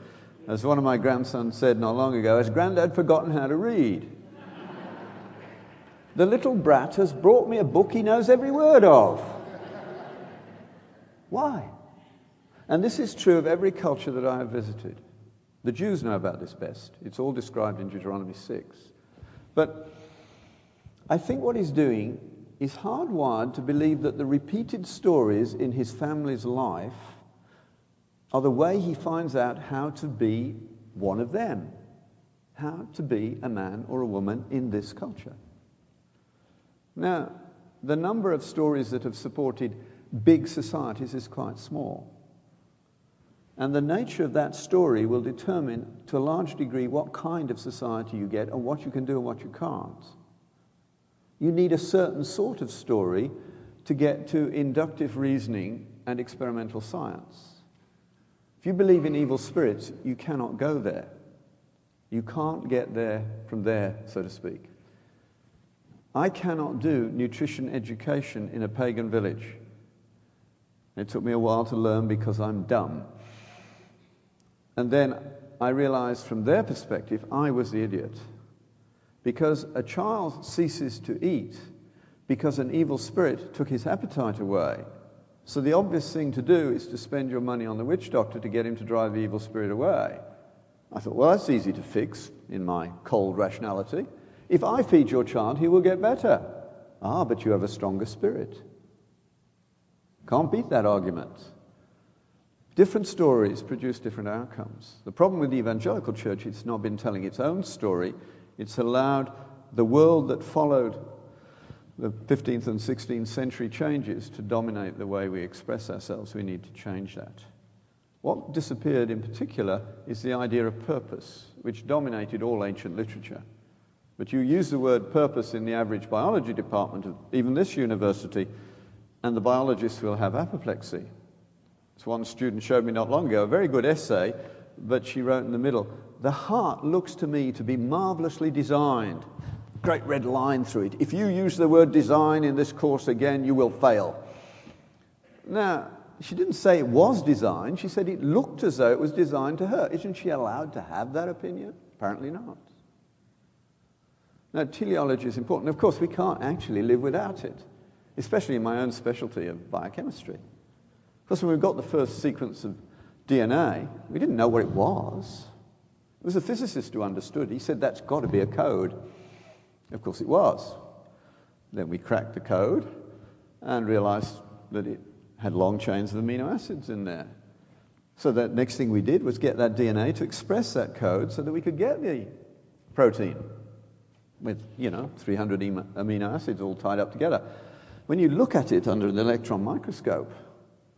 As one of my grandsons said not long ago, has Grandad forgotten how to read? The little brat has brought me a book he knows every word of. Why? And this is true of every culture that I have visited. The Jews know about this best. It's all described in Deuteronomy 6. But I think what he's doing is hardwired to believe that the repeated stories in his family's life are the way he finds out how to be one of them, how to be a man or a woman in this culture. Now, the number of stories that have supported big societies is quite small. And the nature of that story will determine, to a large degree, what kind of society you get and what you can do and what you can't. You need a certain sort of story to get to inductive reasoning and experimental science. If you believe in evil spirits, you cannot go there. You can't get there from there, so to speak. I cannot do nutrition education in a pagan village. It took me a while to learn because I'm dumb. And then I realized from their perspective, I was the idiot. Because a child ceases to eat because an evil spirit took his appetite away. So the obvious thing to do is to spend your money on the witch doctor to get him to drive the evil spirit away. I thought, well, that's easy to fix in my cold rationality. If I feed your child, he will get better. Ah, but you have a stronger spirit. Can't beat that argument. Different stories produce different outcomes. The problem with the evangelical church, it's not been telling its own story. It's allowed the world that followed the 15th and 16th century changes to dominate the way we express ourselves. We need to change that. What disappeared in particular is the idea of purpose, which dominated all ancient literature. But you use the word purpose in the average biology department of even this university, and the biologists will have apoplexy. As one student showed me not long ago, a very good essay, but she wrote in the middle, the heart looks to me to be marvelously designed. Great red line through it. If you use the word design in this course again, you will fail. Now, she didn't say it was designed. She said it looked as though it was designed to her. Isn't she allowed to have that opinion? Apparently not. Now, teleology is important. Of course, we can't actually live without it, especially in my own specialty of biochemistry. Because when we got the first sequence of DNA, we didn't know what it was. It was a physicist who understood. He said, that's got to be a code. Of course it was. Then we cracked the code and realized that it had long chains of amino acids in there. So the next thing we did was get that DNA to express that code so that we could get the protein with, 300 amino acids all tied up together. When you look at it under an electron microscope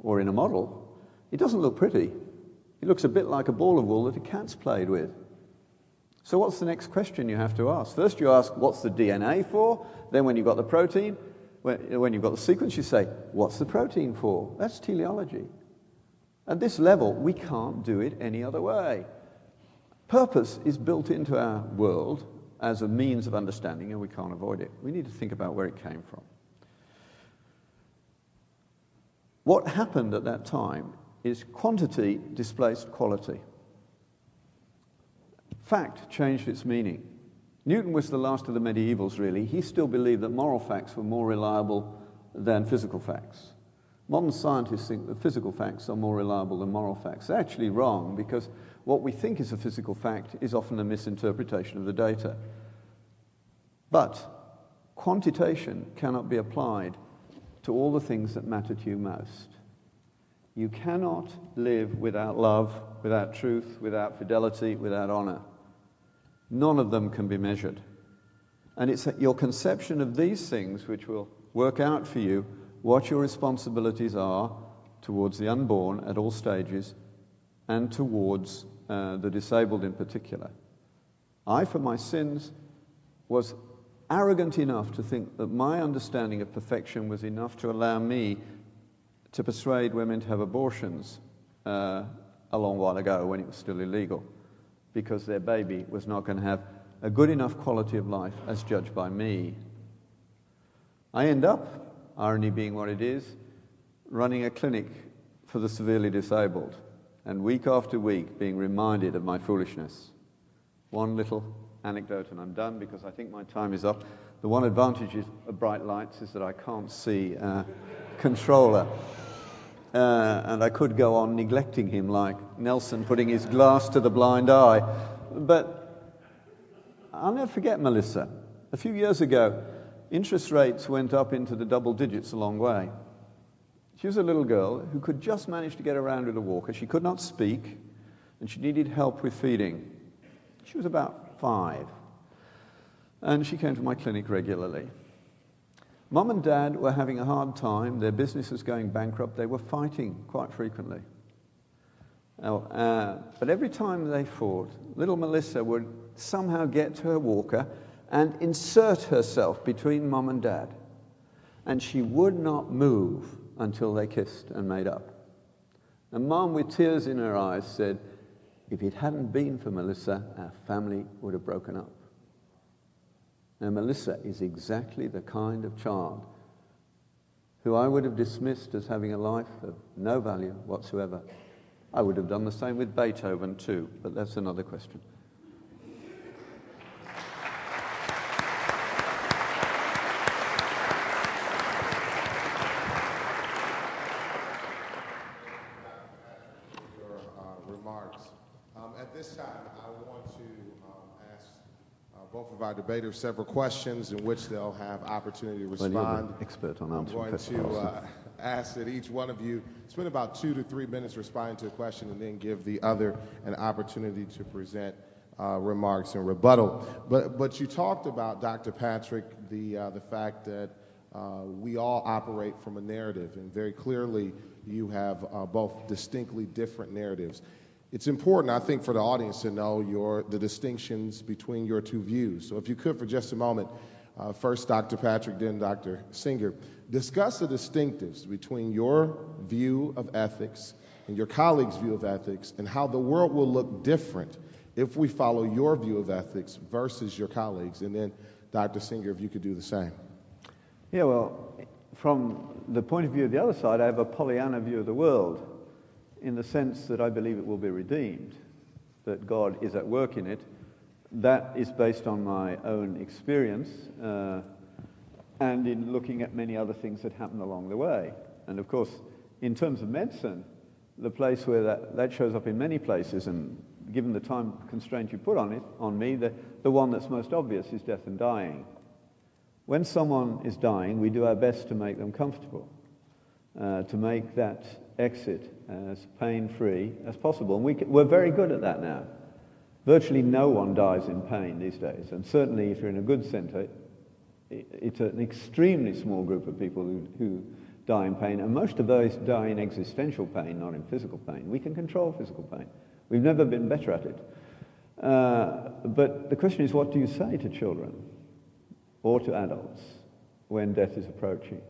or in a model, it doesn't look pretty. It looks a bit like a ball of wool that a cat's played with. So what's the next question you have to ask? First you ask, what's the DNA for? Then when you've got the protein, when you've got the sequence, you say, what's the protein for? That's teleology. At this level, we can't do it any other way. Purpose is built into our world as a means of understanding, and we can't avoid it. We need to think about where it came from. What happened at that time is quantity displaced quality. Fact changed its meaning. Newton was the last of the medievals, really. He still believed that moral facts were more reliable than physical facts. Modern scientists think that physical facts are more reliable than moral facts. They're actually wrong, because what we think is a physical fact is often a misinterpretation of the data. But quantitation cannot be applied to all the things that matter to you most. You cannot live without love, without truth, without fidelity, without honor. None of them can be measured. And it's your conception of these things which will work out for you what your responsibilities are towards the unborn at all stages and towards the disabled in particular. I, for my sins, was arrogant enough to think that my understanding of perfection was enough to allow me to persuade women to have abortions a long while ago when it was still illegal, because their baby was not going to have a good enough quality of life as judged by me. I end up, irony being what it is, running a clinic for the severely disabled, and week after week being reminded of my foolishness. One little anecdote and I'm done, because I think my time is up. The one advantage of bright lights is that I can't see a controller. And I could go on neglecting him like Nelson putting his glass to the blind eye. But I'll never forget Melissa. A few years ago, interest rates went up into the double digits a long way. She was a little girl who could just manage to get around with a walker. She could not speak, and she needed help with feeding. She was about 5, and she came to my clinic regularly. Mum and Dad were having a hard time. Their business was going bankrupt. They were fighting quite frequently. But every time they fought, little Melissa would somehow get to her walker and insert herself between Mum and Dad. And she would not move until they kissed and made up. And Mum, with tears in her eyes, said, "If it hadn't been for Melissa, our family would have broken up." Now, Melissa is exactly the kind of child who I would have dismissed as having a life of no value whatsoever. I would have done the same with Beethoven too, but that's another question. Remarks. At this time, I want to ask both of our debaters several questions in which they'll have opportunity to respond. Well, you're the expert on answering questions. I'm going to ask that each one of you spend about 2 to 3 minutes responding to a question, and then give the other an opportunity to present remarks and rebuttal. But you talked about, Dr. Patrick, the fact that we all operate from a narrative, and very clearly you have both distinctly different narratives. It's important, I think, for the audience to know the distinctions between your two views. So if you could, for just a moment, first Dr. Patrick, then Dr. Singer, discuss the distinctives between your view of ethics and your colleagues' view of ethics, and how the world will look different if we follow your view of ethics versus your colleagues. And then, Dr. Singer, if you could do the same. Yeah, well, from the point of view of the other side, I have a Pollyanna view of the world, in the sense that I believe it will be redeemed, that God is at work in it. That is based on my own experience and in looking at many other things that happen along the way. And of course, in terms of medicine, the place where that shows up in many places, and given the time constraint you put on me, the one that's most obvious is death and dying. When someone is dying, we do our best to make them comfortable, to make that exit as pain-free as possible. And we're very good at that now. Virtually no one dies in pain these days. And certainly if you're in a good center, it's an extremely small group of people who die in pain. And most of those die in existential pain, not in physical pain. We can control physical pain. We've never been better at it. But the question is, what do you say to children or to adults when death is approaching?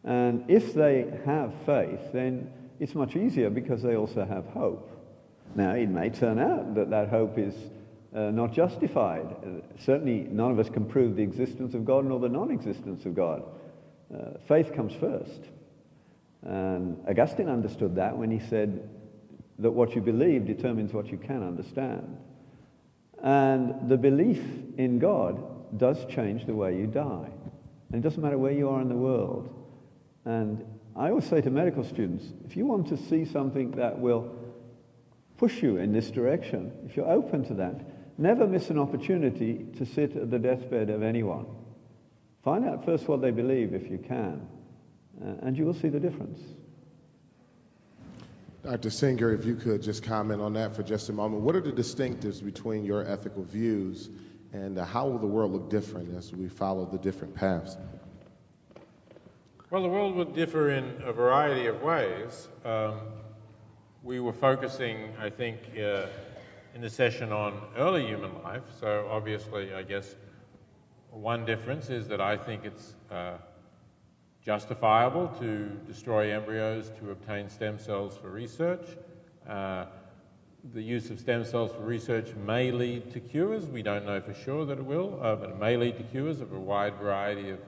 And if they have faith, then it's much easier, because they also have hope. Now, it may turn out that hope is not justified. Certainly, none of us can prove the existence of God nor the non-existence of God. Faith comes first. And Augustine understood that when he said that what you believe determines what you can understand. And the belief in God does change the way you die. And it doesn't matter where you are in the world. And I always say to medical students, if you want to see something that will push you in this direction, if you're open to that, never miss an opportunity to sit at the deathbed of anyone. Find out first what they believe if you can, and you will see the difference. Dr. Singer, if you could just comment on that for just a moment. What are the distinctives between your ethical views, and how will the world look different as we follow the different paths? Well, the world would differ in a variety of ways. We were focusing, I think, in the session on early human life, so obviously, I guess, one difference is that I think it's justifiable to destroy embryos to obtain stem cells for research. The use of stem cells for research may lead to cures. We don't know for sure that it will, but it may lead to cures of a wide variety of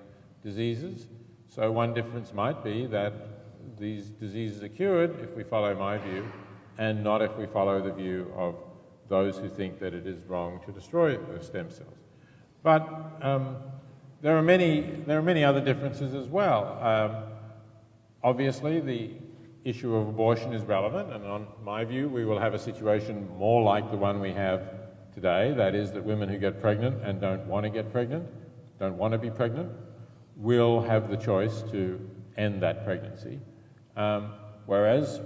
diseases. So one difference might be that these diseases are cured if we follow my view, and not if we follow the view of those who think that it is wrong to destroy those stem cells. But there are many other differences as well. Obviously, the issue of abortion is relevant, and on my view, we will have a situation more like the one we have today. That is, that women who get pregnant and don't want to get pregnant, don't want to be pregnant, will have the choice to end that pregnancy. Whereas,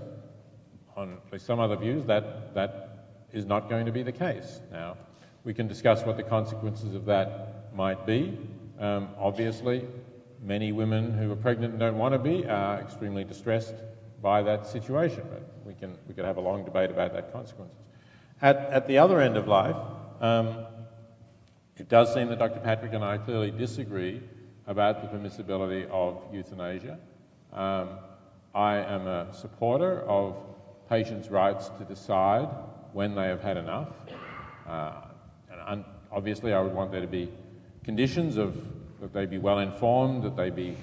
on at least some other views, that is not going to be the case. Now, we can discuss what the consequences of that might be. Obviously, many women who are pregnant and don't want to be are extremely distressed by that situation, but we could have a long debate about that consequences. At the other end of life, it does seem that Dr. Patrick and I clearly disagree about the permissibility of euthanasia. I am a supporter of patients' rights to decide when they have had enough. And obviously, I would want there to be conditions that they be well informed, that they be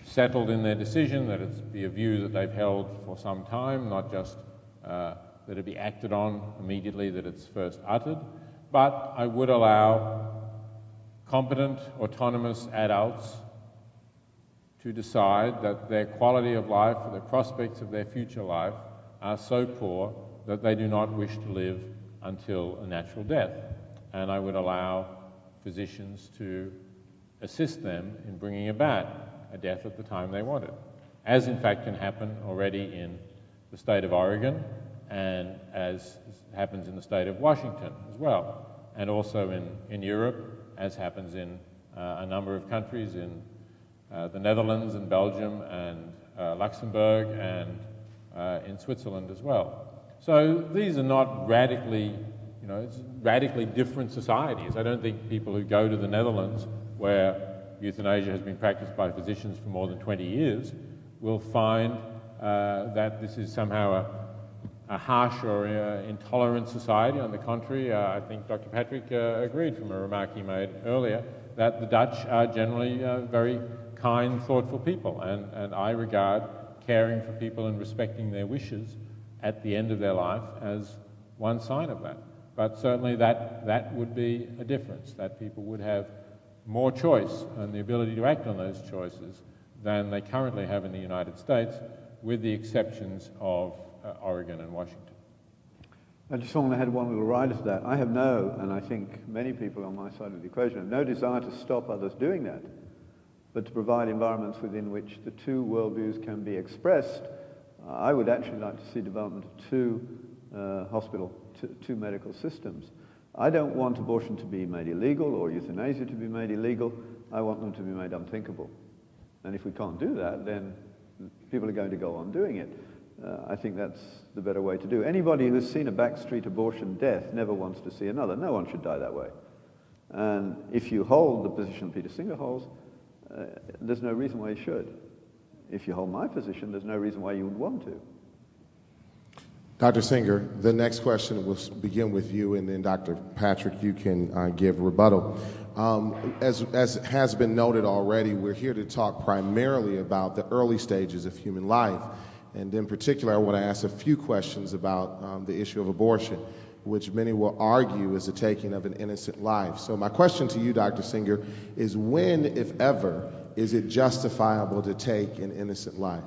settled in their decision, that it be a view that they've held for some time, not just that it be acted on immediately that it's first uttered. But I would allow competent, autonomous adults to decide that their quality of life, or their prospects of their future life, are so poor that they do not wish to live until a natural death. And I would allow physicians to assist them in bringing about a death at the time they want it, as in fact can happen already in the state of Oregon, and as happens in the state of Washington as well, and also in Europe, as happens in a number of countries, in the Netherlands and Belgium and Luxembourg and in Switzerland as well. So these are not radically different societies. I don't think people who go to the Netherlands, where euthanasia has been practiced by physicians for more than 20 years, will find that this is somehow a harsh or intolerant society. On the contrary, I think Dr. Patrick agreed from a remark he made earlier that the Dutch are generally very kind, thoughtful people, and I regard caring for people and respecting their wishes at the end of their life as one sign of that. But certainly that would be a difference, that people would have more choice and the ability to act on those choices than they currently have in the United States, with the exceptions of Oregon and Washington. I just want to add one little rider to that. I have and I think many people on my side of the equation have no desire to stop others doing that, but to provide environments within which the two worldviews can be expressed. I would actually like to see development of two medical systems. I don't want abortion to be made illegal or euthanasia to be made illegal. I want them to be made unthinkable. And if we can't do that, then people are going to go on doing it. I think that's the better way to do. Anybody who's seen a backstreet abortion death never wants to see another. No one should die that way. And if you hold the position Peter Singer holds, there's no reason why you should. If you hold my position, there's no reason why you would want to. Dr. Singer, the next question will begin with you, and then Dr. Patrick, you can give rebuttal. As has been noted already, we're here to talk primarily about the early stages of human life. And in particular, I want to ask a few questions about the issue of abortion. which many will argue is the taking of an innocent life. So my question to you, Dr. Singer, is when, if ever, is it justifiable to take an innocent life?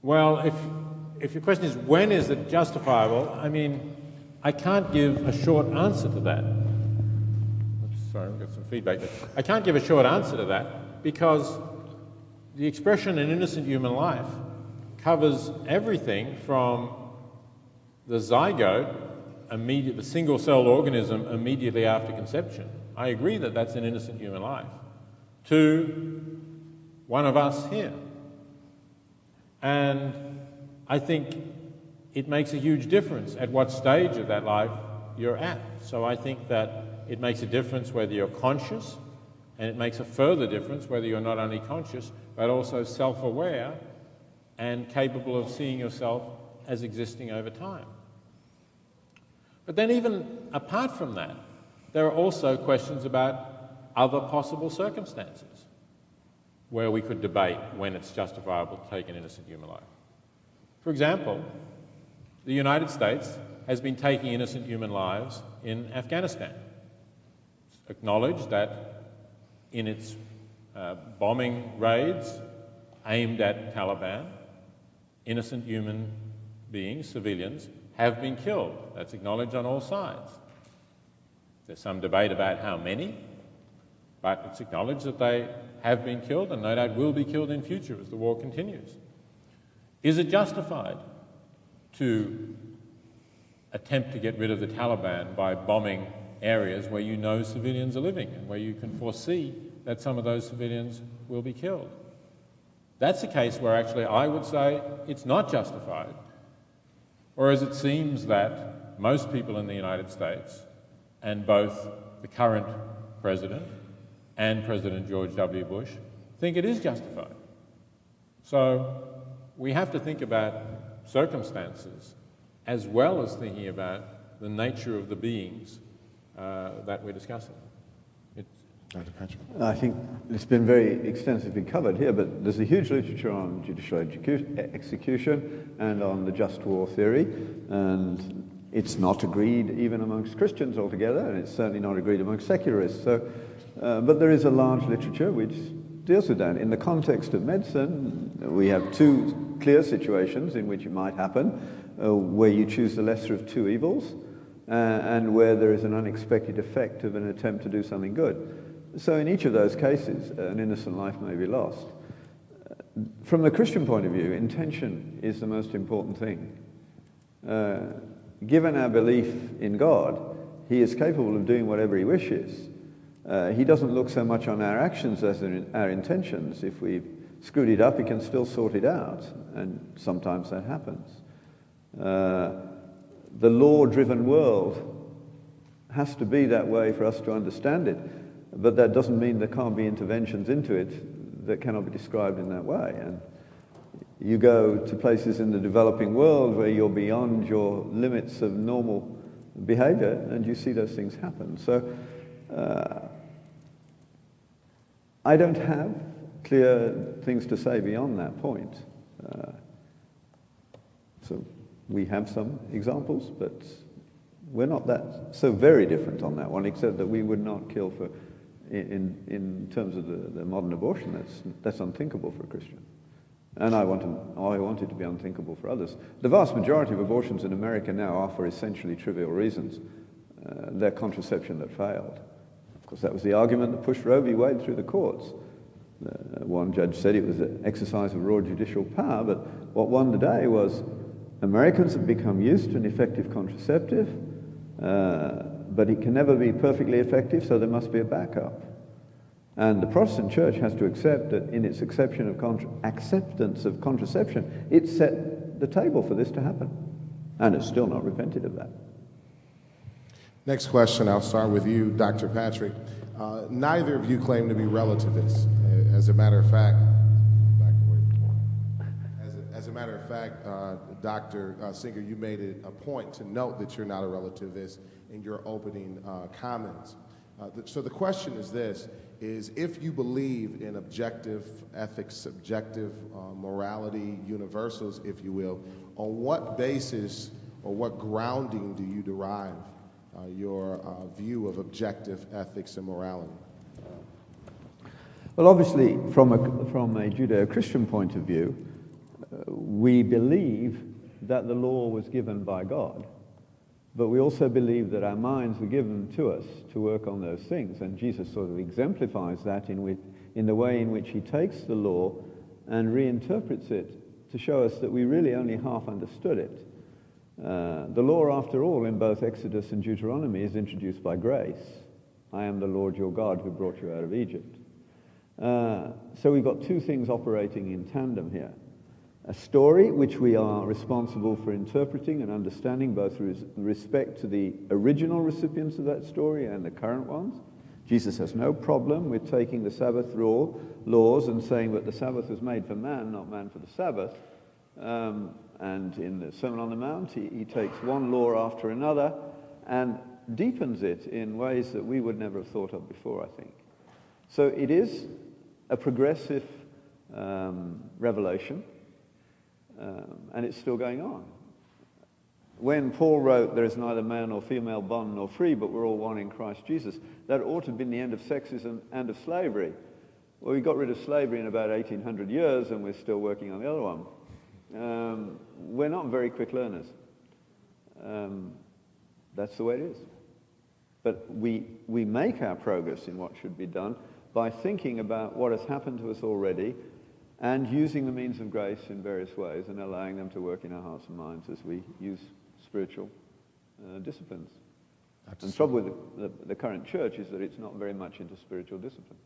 Well, if your question is when is it justifiable, I mean, I can't give a short answer to that. Sorry, I've got some feedback there. I can't give a short answer to that because the expression an innocent human life covers everything from the zygote, the single-celled organism immediately after conception. I agree that that's an innocent human life, to one of us here. And I think it makes a huge difference at what stage of that life you're at. So I think that it makes a difference whether you're conscious, and it makes a further difference whether you're not only conscious, but also self-aware and capable of seeing yourself as existing over time. But then even apart from that, there are also questions about other possible circumstances where we could debate when it's justifiable to take an innocent human life. For example, the United States has been taking innocent human lives in Afghanistan. It's acknowledged that in its bombing raids aimed at Taliban, innocent human beings, civilians, have been killed. That's acknowledged on all sides. There's some debate about how many, but it's acknowledged that they have been killed and no doubt will be killed in future as the war continues. Is it justified to attempt to get rid of the Taliban by bombing areas where you know civilians are living and where you can foresee that some of those civilians will be killed? That's a case where actually I would say it's not justified, whereas it seems that most people in the United States, and both the current president and President George W. Bush, think it is justified. So we have to think about circumstances as well as thinking about the nature of the beings that we're discussing. Dr. Patrick. I think it's been very extensively covered here, but there's a huge literature on judicial execution and on the just war theory, and it's not agreed even amongst Christians altogether, and it's certainly not agreed amongst secularists. So, but there is a large literature which deals with that. In the context of medicine, we have two clear situations in which it might happen, where you choose the lesser of two evils, and where there is an unexpected effect of an attempt to do something good. So in each of those cases, an innocent life may be lost. From the Christian point of view, intention is the most important thing. Given our belief in God, He is capable of doing whatever He wishes. He doesn't look so much on our actions as our intentions. If we've screwed it up, He can still sort it out, and sometimes that happens. The law-driven world has to be that way for us to understand it. But that doesn't mean there can't be interventions into it that cannot be described in that way. And you go to places in the developing world where you're beyond your limits of normal behavior, and you see those things happen. So I don't have clear things to say beyond that point. So we have some examples, but we're not that so very different on that one, except that we would not kill for... In terms of the modern abortion, that's unthinkable for a Christian. And I want it to be unthinkable for others. The vast majority of abortions in America now are for essentially trivial reasons. They're contraception that failed. Of course, that was the argument that pushed Roe v. Wade through the courts. One judge said it was an exercise of raw judicial power, but what won the day was Americans have become used to an effective contraceptive, but it can never be perfectly effective, so there must be a backup. And the Protestant Church has to accept that in its acceptance of contraception, it set the table for this to happen. And it's still not repented of that. Next question, I'll start with you, Dr. Patrick. Neither of you claim to be relativists. As a matter of fact, Dr. Singer, you made it a point to note that you're not a relativist in your opening comments. So the question is this, is if you believe in objective ethics, subjective morality, universals, if you will, on what basis or what grounding do you derive your view of objective ethics and morality? Well, obviously, from a Judeo-Christian point of view, we believe that the law was given by God, but we also believe that our minds were given to us to work on those things, and Jesus sort of exemplifies that in the way in which he takes the law and reinterprets it to show us that we really only half understood it. The law, after all, in both Exodus and Deuteronomy is introduced by grace. I am the Lord your God who brought you out of Egypt. So we've got two things operating in tandem here. A story which we are responsible for interpreting and understanding, both with respect to the original recipients of that story and the current ones. Jesus has no problem with taking the Sabbath laws and saying that the Sabbath was made for man, not man for the Sabbath. And in the Sermon on the Mount, he takes one law after another and deepens it in ways that we would never have thought of before, I think. So it is a progressive revelation, and it's still going on. When Paul wrote, there is neither male nor female, bond nor free, but we're all one in Christ Jesus, that ought to have been the end of sexism and of slavery. Well, we got rid of slavery in about 1800 years, and we're still working on the other one. We're not very quick learners. That's the way it is. But we make our progress in what should be done by thinking about what has happened to us already and using the means of grace in various ways and allowing them to work in our hearts and minds as we use spiritual disciplines. And the trouble with the current church is that it's not very much into spiritual discipline.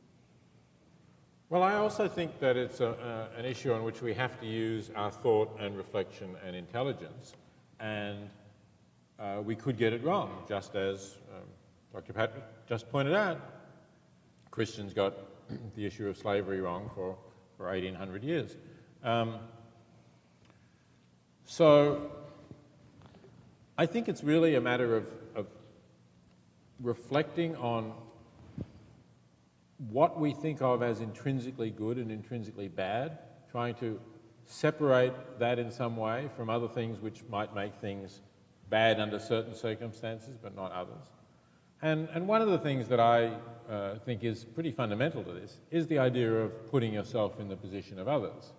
Well, I also think that it's an issue on which we have to use our thought and reflection and intelligence, and we could get it wrong, just as Dr. Patrick just pointed out. Christians got the issue of slavery wrong for 1800 years. So I think it's really a matter of reflecting on what we think of as intrinsically good and intrinsically bad, trying to separate that in some way from other things which might make things bad under certain circumstances but not others. And one of the things that I think is pretty fundamental to this is the idea of putting yourself in the position of others.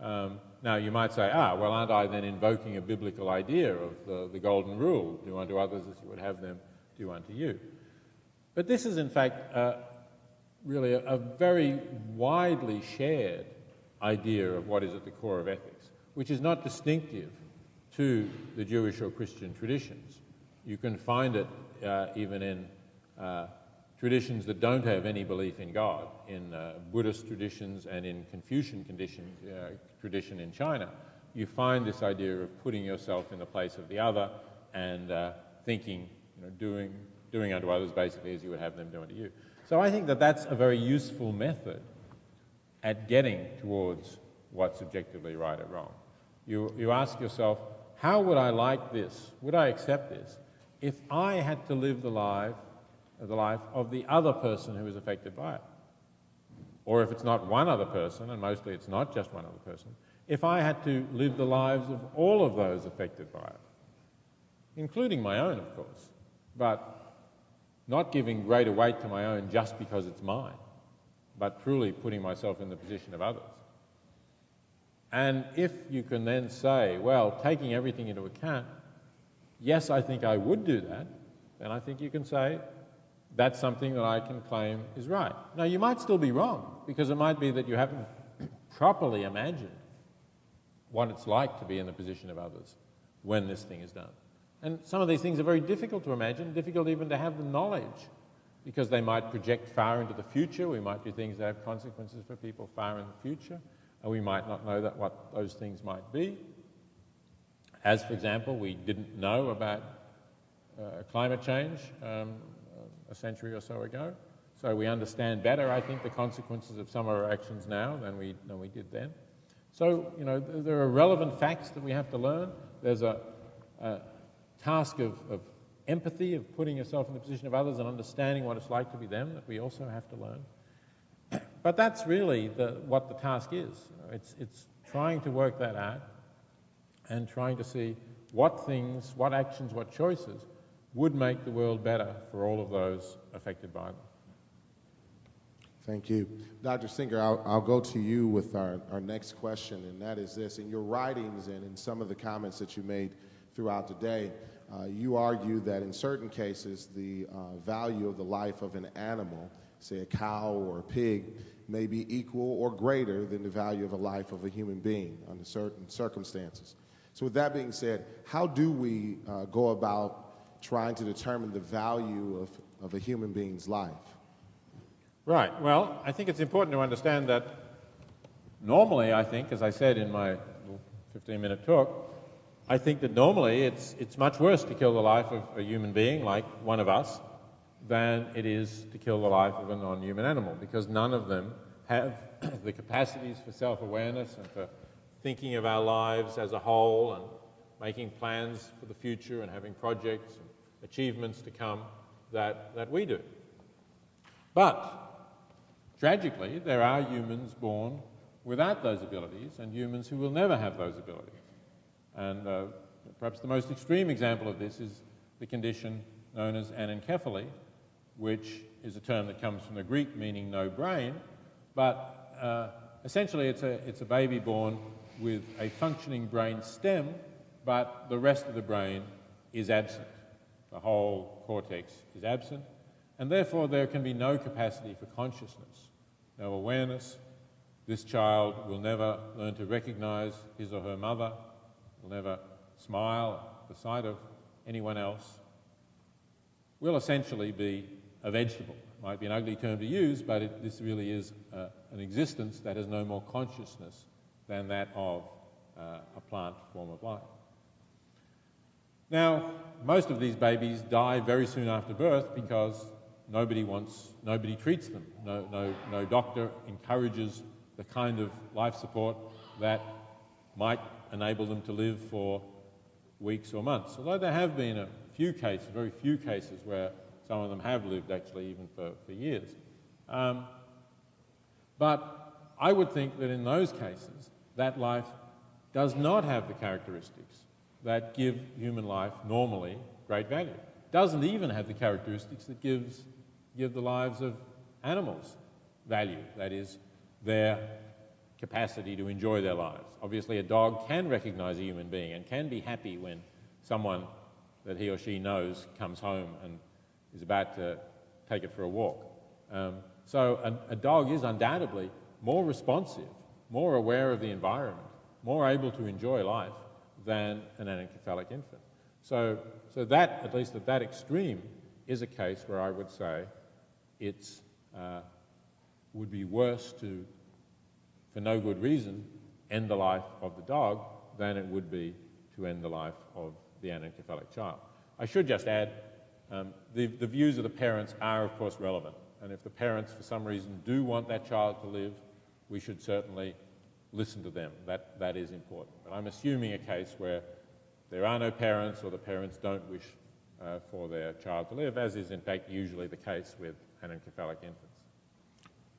Now you might say, well, aren't I then invoking a biblical idea of the golden rule, do unto others as you would have them do unto you? But this is in fact really a very widely shared idea of what is at the core of ethics, which is not distinctive to the Jewish or Christian traditions. You can find it even in traditions that don't have any belief in God, in Buddhist traditions and in Confucian tradition in China. You find this idea of putting yourself in the place of the other and thinking, doing unto others basically as you would have them do unto you. So I think that that's a very useful method at getting towards what's objectively right or wrong. You ask yourself, how would I like this? Would I accept this if I had to live the life of the other person who is affected by it? Or if it's not one other person, and mostly it's not just one other person, if I had to live the lives of all of those affected by it, including my own, of course, but not giving greater weight to my own just because it's mine, but truly putting myself in the position of others. And if you can then say, well, taking everything into account, yes, I think I would do that, then I think you can say that's something that I can claim is right. Now, you might still be wrong, because it might be that you haven't properly imagined what it's like to be in the position of others when this thing is done. And some of these things are very difficult to imagine, difficult even to have the knowledge, because they might project far into the future. We might do things that have consequences for people far in the future, and we might not know what those things might be. As, for example, we didn't know about climate change a century or so ago, so we understand better, I think, the consequences of some of our actions now than we did then. So, there are relevant facts that we have to learn. There's a task of empathy, of putting yourself in the position of others and understanding what it's like to be them, that we also have to learn. But that's really what the task is. It's trying to work that out and trying to see what things, what actions, what choices would make the world better for all of those affected by them. Thank you. Dr. Singer, I'll go to you with our next question, and that is this. In your writings and in some of the comments that you made throughout the day, you argue that in certain cases the value of the life of an animal, say a cow or a pig, may be equal or greater than the value of the life of a human being under certain circumstances. So with that being said, how do we go about trying to determine the value of a human being's life? Right. Well, I think it's important to understand that normally, I think, as I said in my 15-minute talk, I think that normally it's much worse to kill the life of a human being like one of us than it is to kill the life of a non-human animal, because none of them have the capacities for self-awareness and for thinking of our lives as a whole and making plans for the future and having projects and achievements to come that we do. But tragically, there are humans born without those abilities and humans who will never have those abilities. And perhaps the most extreme example of this is the condition known as anencephaly, which is a term that comes from the Greek meaning no brain, but essentially it's a baby born with a functioning brain stem, but the rest of the brain is absent. The whole cortex is absent, and therefore there can be no capacity for consciousness, no awareness. This child will never learn to recognize his or her mother, will never smile at the sight of anyone else, will essentially be a vegetable. It might be an ugly term to use, but this really is an existence that has no more consciousness than that of a plant form of life. Now, most of these babies die very soon after birth because nobody treats them. No doctor encourages the kind of life support that might enable them to live for weeks or months. Although there have been a few cases, very few cases, where some of them have lived actually even for years. But I would think that in those cases, that life does not have the characteristics that give human life normally great value. It doesn't even have the characteristics that give the lives of animals value, that is, their capacity to enjoy their lives. Obviously, a dog can recognize a human being and can be happy when someone that he or she knows comes home and is about to take it for a walk. So a dog is undoubtedly more responsive, more aware of the environment, more able to enjoy life than an anencephalic infant. So that, at least at that extreme, is a case where I would say it's would be worse to, for no good reason, end the life of the dog than it would be to end the life of the anencephalic child. I should just add, the views of the parents are, of course, relevant. And if the parents, for some reason, do want that child to live, we should certainly listen to them. That is important. But I'm assuming a case where there are no parents or the parents don't wish for their child to live, as is, in fact, usually the case with anencephalic infants.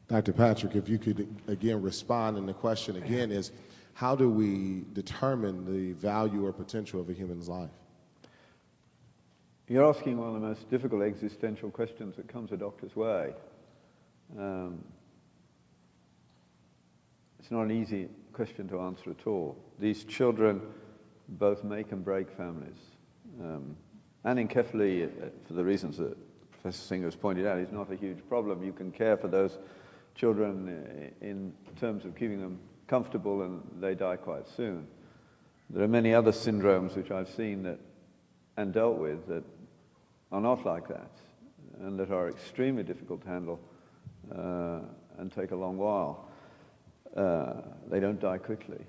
Dr. Patrick, if you could again respond, and the question again is, how do we determine the value or potential of a human's life? You're asking one of the most difficult existential questions that comes a doctor's way. It's not an easy question to answer at all. These children both make and break families. Anencephaly, for the reasons that Professor Singer has pointed out, is not a huge problem. You can care for those children in terms of keeping them comfortable, and they die quite soon. There are many other syndromes which I've seen and dealt with that are not like that, and that are extremely difficult to handle and take a long while. They don't die quickly.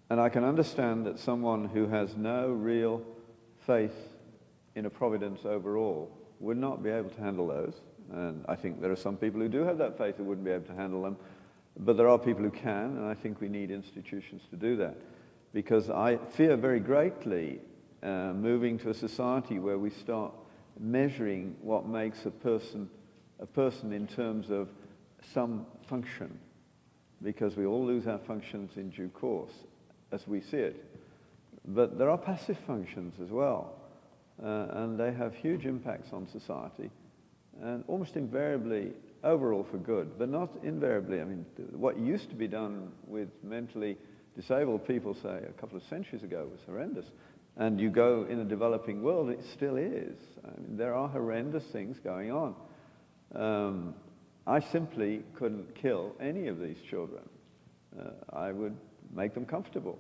And I can understand that someone who has no real faith in a providence overall would not be able to handle those. And I think there are some people who do have that faith who wouldn't be able to handle them. But there are people who can, and I think we need institutions to do that. Because I fear very greatly moving to a society where we start measuring what makes a person in terms of some function, because we all lose our functions in due course, as we see it. But there are passive functions as well, and they have huge impacts on society, and almost invariably overall for good, but not invariably. I mean, what used to be done with mentally disabled people, say, a couple of centuries ago was horrendous. And you go in a developing world, it still is. I mean, there are horrendous things going on. I simply couldn't kill any of these children. I would make them comfortable.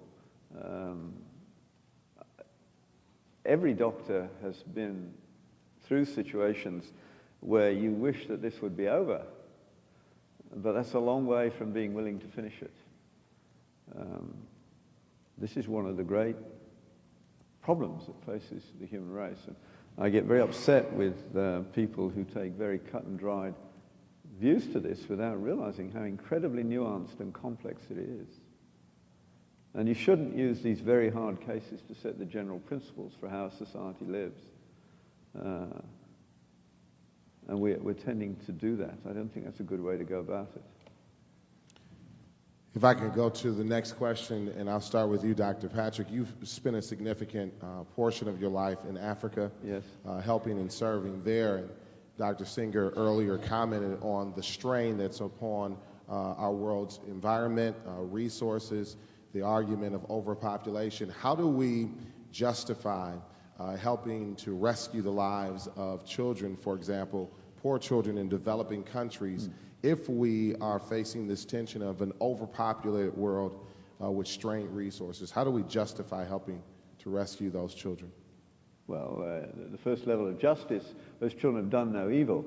Every doctor has been through situations where you wish that this would be over, but that's a long way from being willing to finish it. This is one of the great problems that faces the human race. And I get very upset with people who take very cut and dried views to this without realizing how incredibly nuanced and complex it is. And you shouldn't use these very hard cases to set the general principles for how society lives. And we're tending to do that. I don't think that's a good way to go about it. If I can go to the next question, and I'll start with you, Dr. Patrick. You've spent a significant portion of your life in Africa, yes, helping and serving there. And Dr. Singer earlier commented on the strain that's upon our world's environment, resources, the argument of overpopulation. How do we justify helping to rescue the lives of children, for example, poor children in developing countries, if we are facing this tension of an overpopulated world with strained resources? How do we justify helping to rescue those children? Well, the first level of justice, those children have done no evil.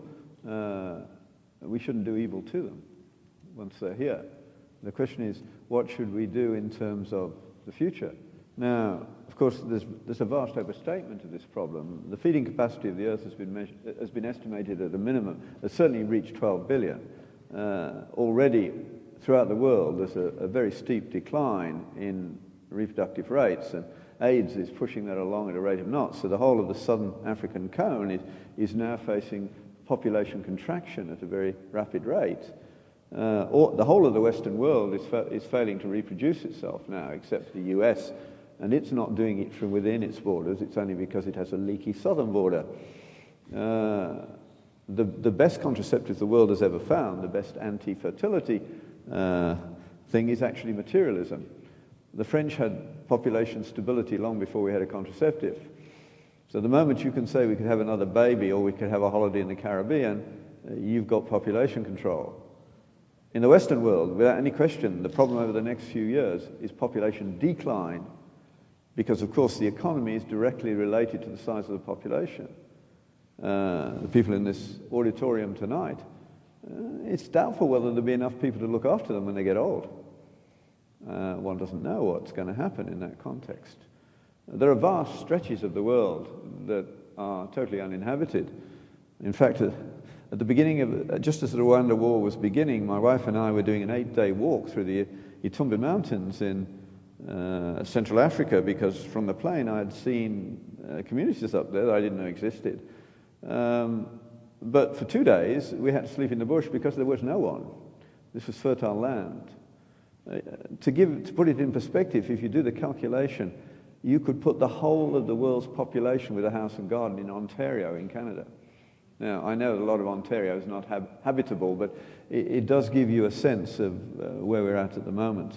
We shouldn't do evil to them once they're here. The question is, what should we do in terms of the future? Now, of course, there's a vast overstatement of this problem. The feeding capacity of the Earth has been estimated at a minimum. It's certainly reached 12 billion. Already, throughout the world, there's a very steep decline in reproductive rates, and AIDS is pushing that along at a rate of knots. So the whole of the southern African cone is now facing population contraction at a very rapid rate. The whole of the Western world is failing to reproduce itself now, except the US. And it's not doing it from within its borders. It's only because it has a leaky southern border. The best contraceptive the world has ever found, the best anti-fertility thing, is actually materialism. The French had population stability long before we had a contraceptive. So the moment you can say we could have another baby or we could have a holiday in the Caribbean, you've got population control. In the Western world, without any question, the problem over the next few years is population decline, because, of course, the economy is directly related to the size of the population. The people in this auditorium tonight, it's doubtful whether there'll be enough people to look after them when they get old. One doesn't know what's going to happen in that context. There are vast stretches of the world that are totally uninhabited. In fact, at the beginning of, just as the Rwanda war was beginning, my wife and I were doing an 8-day walk through the Itumbi Mountains in Central Africa, because from the plane I had seen communities up there that I didn't know existed. But for 2 days we had to sleep in the bush because there was no one. This was fertile land. To put it in perspective, if you do the calculation, you could put the whole of the world's population with a house and garden in Ontario in Canada. Now, I know a lot of Ontario is not habitable, but it does give you a sense of where we're at the moment.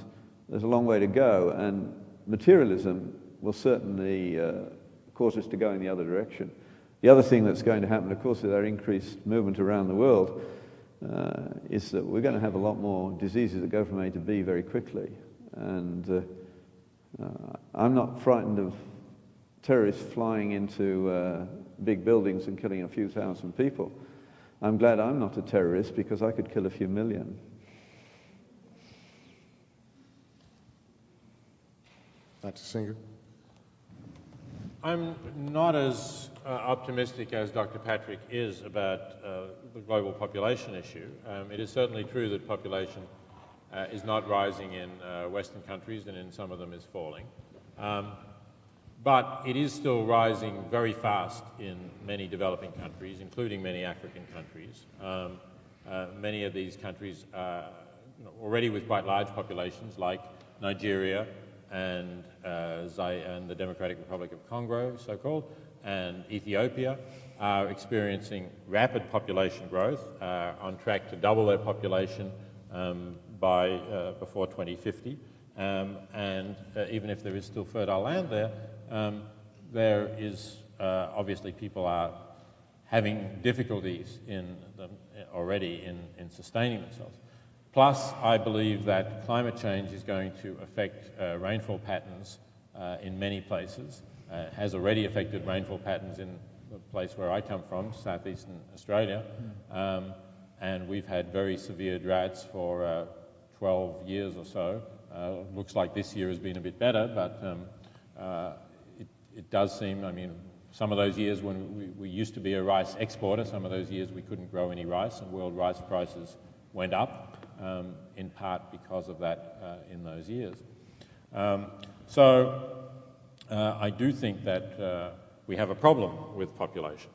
There's a long way to go, and materialism will certainly cause us to go in the other direction. The other thing that's going to happen, of course, with our increased movement around the world, is that we're going to have a lot more diseases that go from A to B very quickly. And I'm not frightened of terrorists flying into big buildings and killing a few thousand people. I'm glad I'm not a terrorist, because I could kill a few million. Dr. Singer? I'm not as optimistic as Dr. Patrick is about the global population issue. It is certainly true that population is not rising in Western countries, and in some of them is falling. But it is still rising very fast in many developing countries, including many African countries. Many of these countries are already with quite large populations, like Nigeria, and the Democratic Republic of Congo, so-called, and Ethiopia are experiencing rapid population growth, on track to double their population by before 2050. And even if there is still fertile land there, there is obviously people are having difficulties in them already in sustaining themselves. Plus, I believe that climate change is going to affect rainfall patterns in many places. Has already affected rainfall patterns in the place where I come from, southeastern Australia, and we've had very severe droughts for 12 years or so. Looks like this year has been a bit better, but it does seem, I mean, some of those years when we used to be a rice exporter, some of those years we couldn't grow any rice, and world rice prices went up, in part because of that in those years. I do think that we have a problem with population.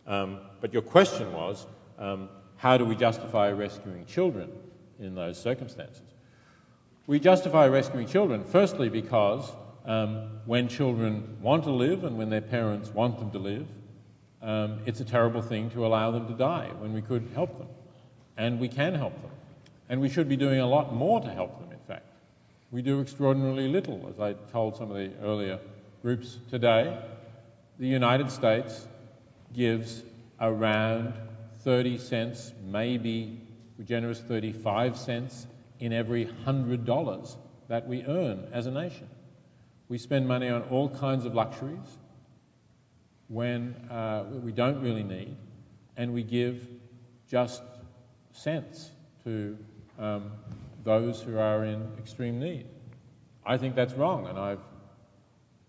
But your question was, how do we justify rescuing children in those circumstances? We justify rescuing children, firstly, because when children want to live and when their parents want them to live, it's a terrible thing to allow them to die when we could help them. And we can help them. And we should be doing a lot more to help them, in fact. We do extraordinarily little, as I told some of the earlier groups today. The United States gives around 30 cents, maybe generous 35 cents in every $100 that we earn as a nation. We spend money on all kinds of luxuries when we don't really need, and we give just cents to those who are in extreme need. I think that's wrong, and I've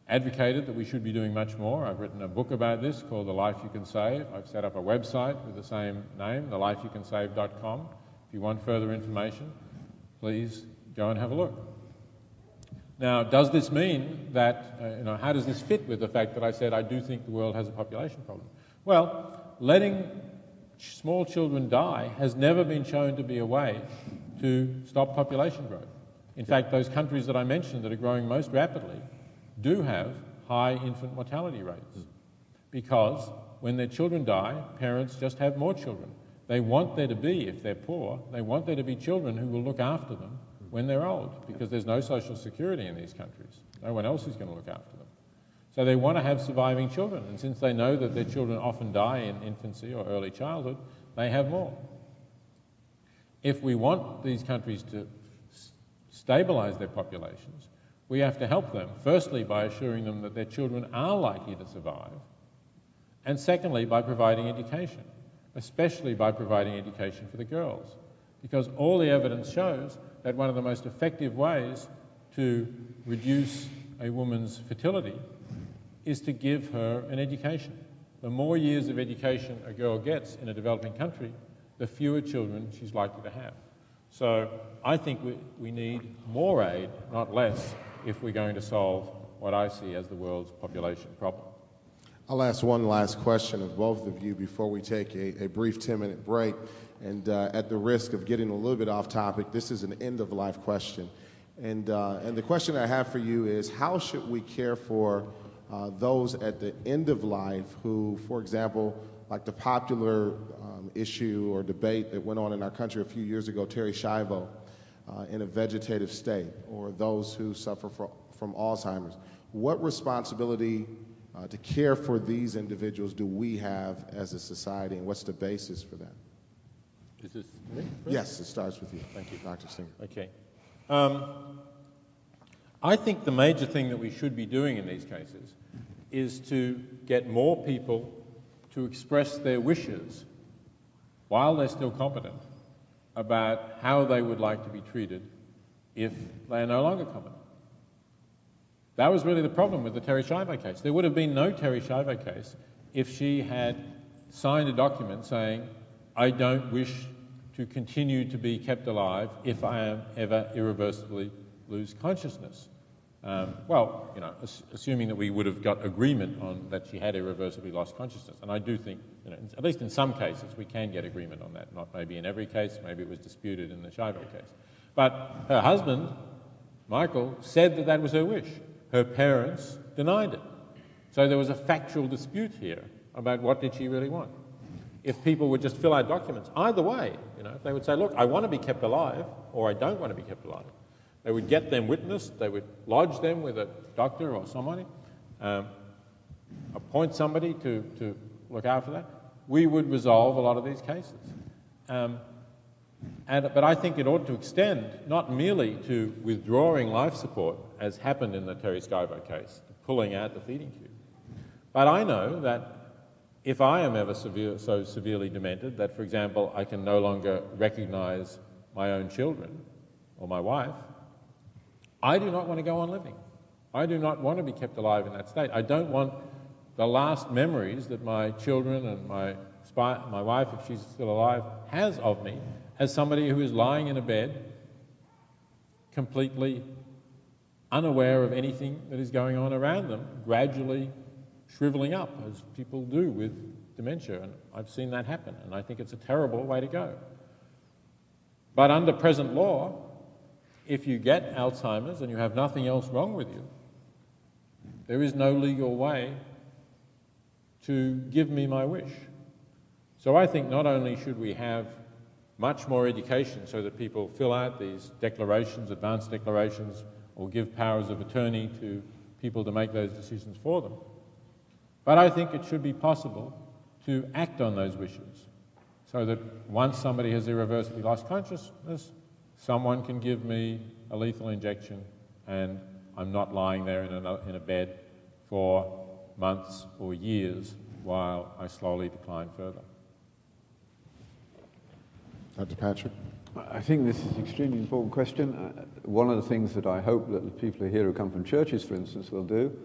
advocated that we should be doing much more. I've written a book about this called The Life You Can Save. I've set up a website with the same name, thelifeyoucansave.com. If you want further information, please go and have a look. Now, does this mean that, how does this fit with the fact that I said I do think the world has a population problem? Well, letting small children die has never been shown to be a way to stop population growth. In fact, those countries that I mentioned that are growing most rapidly do have high infant mortality rates because when their children die, parents just have more children. They want there to be, if they're poor, they want there to be children who will look after them when they're old, because there's no social security in these countries. No one else is going to look after them. So they want to have surviving children, and since they know that their children often die in infancy or early childhood, they have more. If we want these countries to stabilize their populations, we have to help them, firstly by assuring them that their children are likely to survive, and secondly by providing education, especially by providing education for the girls, because all the evidence shows that one of the most effective ways to reduce a woman's fertility is to give her an education. The more years of education a girl gets in a developing country, the fewer children she's likely to have. So I think we need more aid, not less, if we're going to solve what I see as the world's population problem. I'll ask one last question of both of you before we take a brief 10-minute break. And at the risk of getting a little bit off topic, this is an end-of-life question. And the question I have for you is, how should we care for those at the end of life who, for example, like the popular issue or debate that went on in our country a few years ago, Terri Schiavo, in a vegetative state, or those who suffer from Alzheimer's. What responsibility to care for these individuals do we have as a society, and what's the basis for that? Is this me? Yes, it starts with you. Thank you. Dr. Singer. Okay. I think the major thing that we should be doing in these cases is to get more people to express their wishes while they're still competent about how they would like to be treated if they are no longer competent. That was really the problem with the Terri Schiavo case. There would have been no Terri Schiavo case if she had signed a document saying, I don't wish to continue to be kept alive if I am ever irreversibly lose consciousness. Assuming that we would have got agreement on that she had irreversibly lost consciousness. And I do think, at least in some cases, we can get agreement on that. Not maybe in every case, maybe it was disputed in the Schiavo case. But her husband Michael said that that was her wish. Her parents denied it. So there was a factual dispute here about what did she really want. If people would just fill out documents, either way, if they would say, look, I want to be kept alive, or I don't want to be kept alive, they would get them witnessed, they would lodge them with a doctor or somebody, appoint somebody to look after that. We would resolve a lot of these cases. But I think it ought to extend not merely to withdrawing life support, as happened in the Terry Schiavo case, pulling out the feeding tube. But I know that if I am ever so severely demented that, for example, I can no longer recognise my own children or my wife, I do not want to go on living. I do not want to be kept alive in that state. I don't want the last memories that my children and my wife, if she's still alive, has of me as somebody who is lying in a bed completely unaware of anything that is going on around them, gradually shriveling up, as people do with dementia, and I've seen that happen, and I think it's a terrible way to go. But under present law, if you get Alzheimer's and you have nothing else wrong with you, there is no legal way to give me my wish. So I think not only should we have much more education so that people fill out these declarations, advanced declarations, or give powers of attorney to people to make those decisions for them, but I think it should be possible to act on those wishes so that once somebody has irreversibly lost consciousness, someone can give me a lethal injection and I'm not lying there in a bed for months or years while I slowly decline further. Dr. Patrick? I think this is an extremely important question. One of the things that I hope that the people here who come from churches, for instance, will do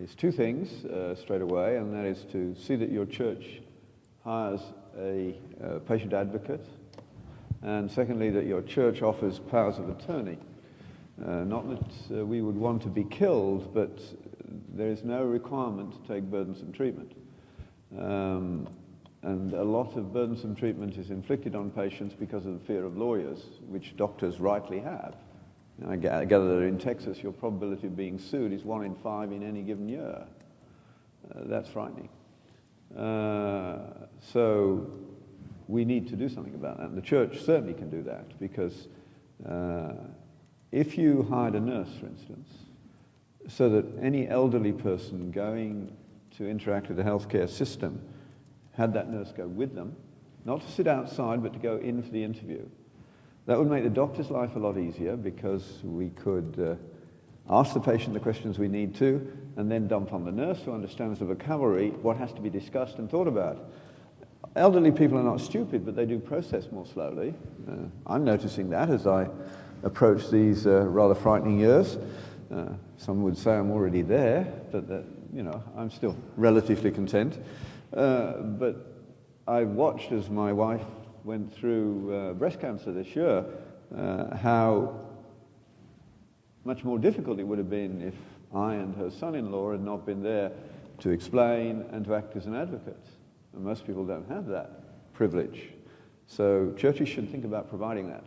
is two things straight away, and that is to see that your church hires a patient advocate, and secondly, that your church offers powers of attorney. Not that we would want to be killed, but there is no requirement to take burdensome treatment. And a lot of burdensome treatment is inflicted on patients because of the fear of lawyers, which doctors rightly have. I gather that in Texas, your probability of being sued is 1 in 5 in any given year. That's frightening. So we need to do something about that. And the church certainly can do that, because if you hired a nurse, for instance, so that any elderly person going to interact with the healthcare system had that nurse go with them, not to sit outside, but to go in for the interview, that would make the doctor's life a lot easier, because we could ask the patient the questions we need to, and then dump on the nurse who understands the vocabulary what has to be discussed and thought about. Elderly people are not stupid, but they do process more slowly. I'm noticing that as I approach these rather frightening years. Some would say I'm already there, but I'm still relatively content. But I watched as my wife went through breast cancer this year, how much more difficult it would have been if I and her son-in-law had not been there to explain and to act as an advocate. And most people don't have that privilege. So churches should think about providing that.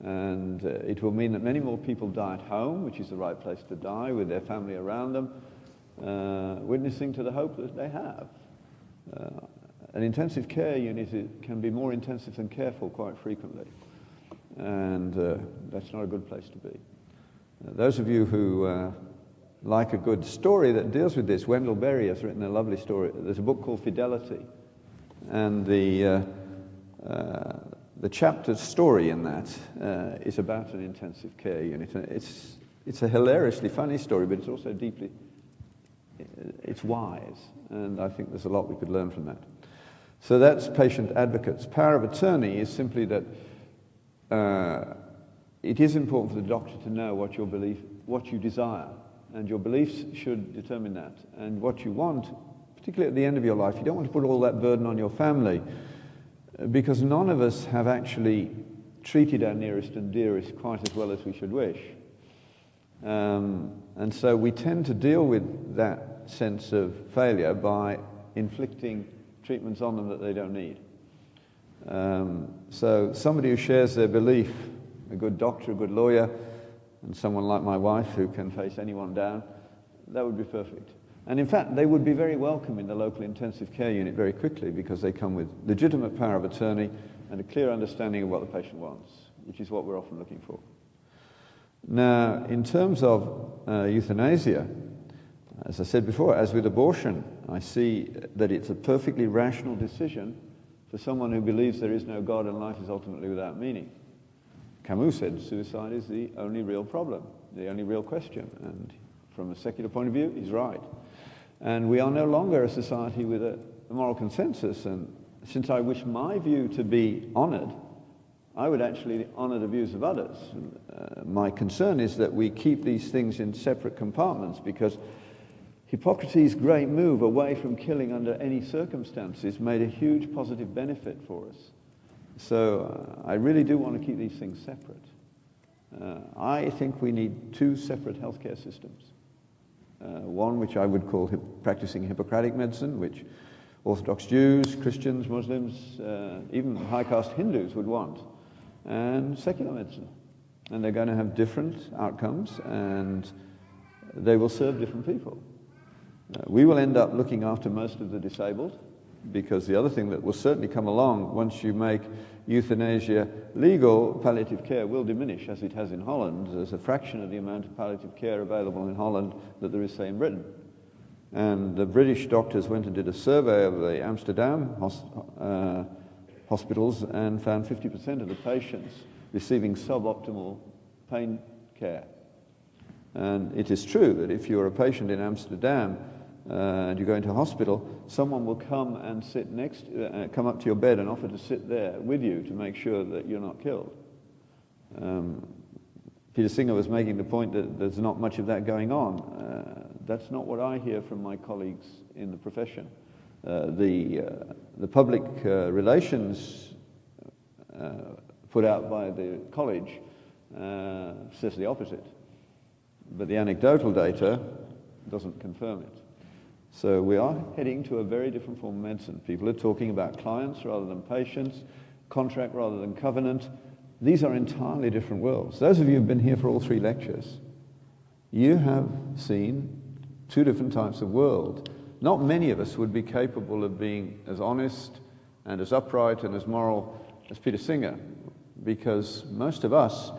And it will mean that many more people die at home, which is the right place to die, with their family around them, witnessing to the hope that they have. An intensive care unit can be more intensive than careful quite frequently, and that's not a good place to be. Those of you who like a good story that deals with this, Wendell Berry has written a lovely story. There's a book called Fidelity, and the chapter story in that is about an intensive care unit. And it's a hilariously funny story, but it's also deeply, it's wise, and I think there's a lot we could learn from that. So that's patient advocates. Power of attorney is simply that it is important for the doctor to know what you desire, and your beliefs should determine that. And what you want, particularly at the end of your life, you don't want to put all that burden on your family, because none of us have actually treated our nearest and dearest quite as well as we should wish. And so we tend to deal with that sense of failure by inflicting treatments on them that they don't need. So somebody who shares their belief, a good doctor, a good lawyer, and someone like my wife who can face anyone down, that would be perfect. And in fact, they would be very welcome in the local intensive care unit very quickly, because they come with legitimate power of attorney and a clear understanding of what the patient wants, which is what we're often looking for. Now, in terms of euthanasia, as I said before, as with abortion, I see that it's a perfectly rational decision for someone who believes there is no God and life is ultimately without meaning. Camus said suicide is the only real problem, the only real question, and from a secular point of view, he's right. And we are no longer a society with a moral consensus, and since I wish my view to be honoured, I would actually honour the views of others. My concern is that we keep these things in separate compartments, because Hippocrates' great move away from killing under any circumstances made a huge positive benefit for us. So I really do want to keep these things separate. I think we need two separate healthcare systems. One which I would call practicing Hippocratic medicine, which Orthodox Jews, Christians, Muslims, even high-caste Hindus would want, and secular medicine. And they're going to have different outcomes, and they will serve different people. We will end up looking after most of the disabled, because the other thing that will certainly come along once you make euthanasia legal, palliative care will diminish, as it has in Holland. There's a fraction of the amount of palliative care available in Holland that there is, say, in Britain. And the British doctors went and did a survey of the Amsterdam hospitals and found 50% of the patients receiving suboptimal pain care. And it is true that if you're a patient in Amsterdam and you go into hospital, someone will come and sit come up to your bed and offer to sit there with you to make sure that you're not killed. Peter Singer was making the point that there's not much of that going on. That's not what I hear from my colleagues in the profession. The public relations put out by the college says the opposite, but the anecdotal data doesn't confirm it. So we are heading to a very different form of medicine. People are talking about clients rather than patients, contract rather than covenant. These are entirely different worlds. Those of you who've been here for all three lectures, you have seen two different types of world. Not many of us would be capable of being as honest and as upright and as moral as Peter Singer, because most of us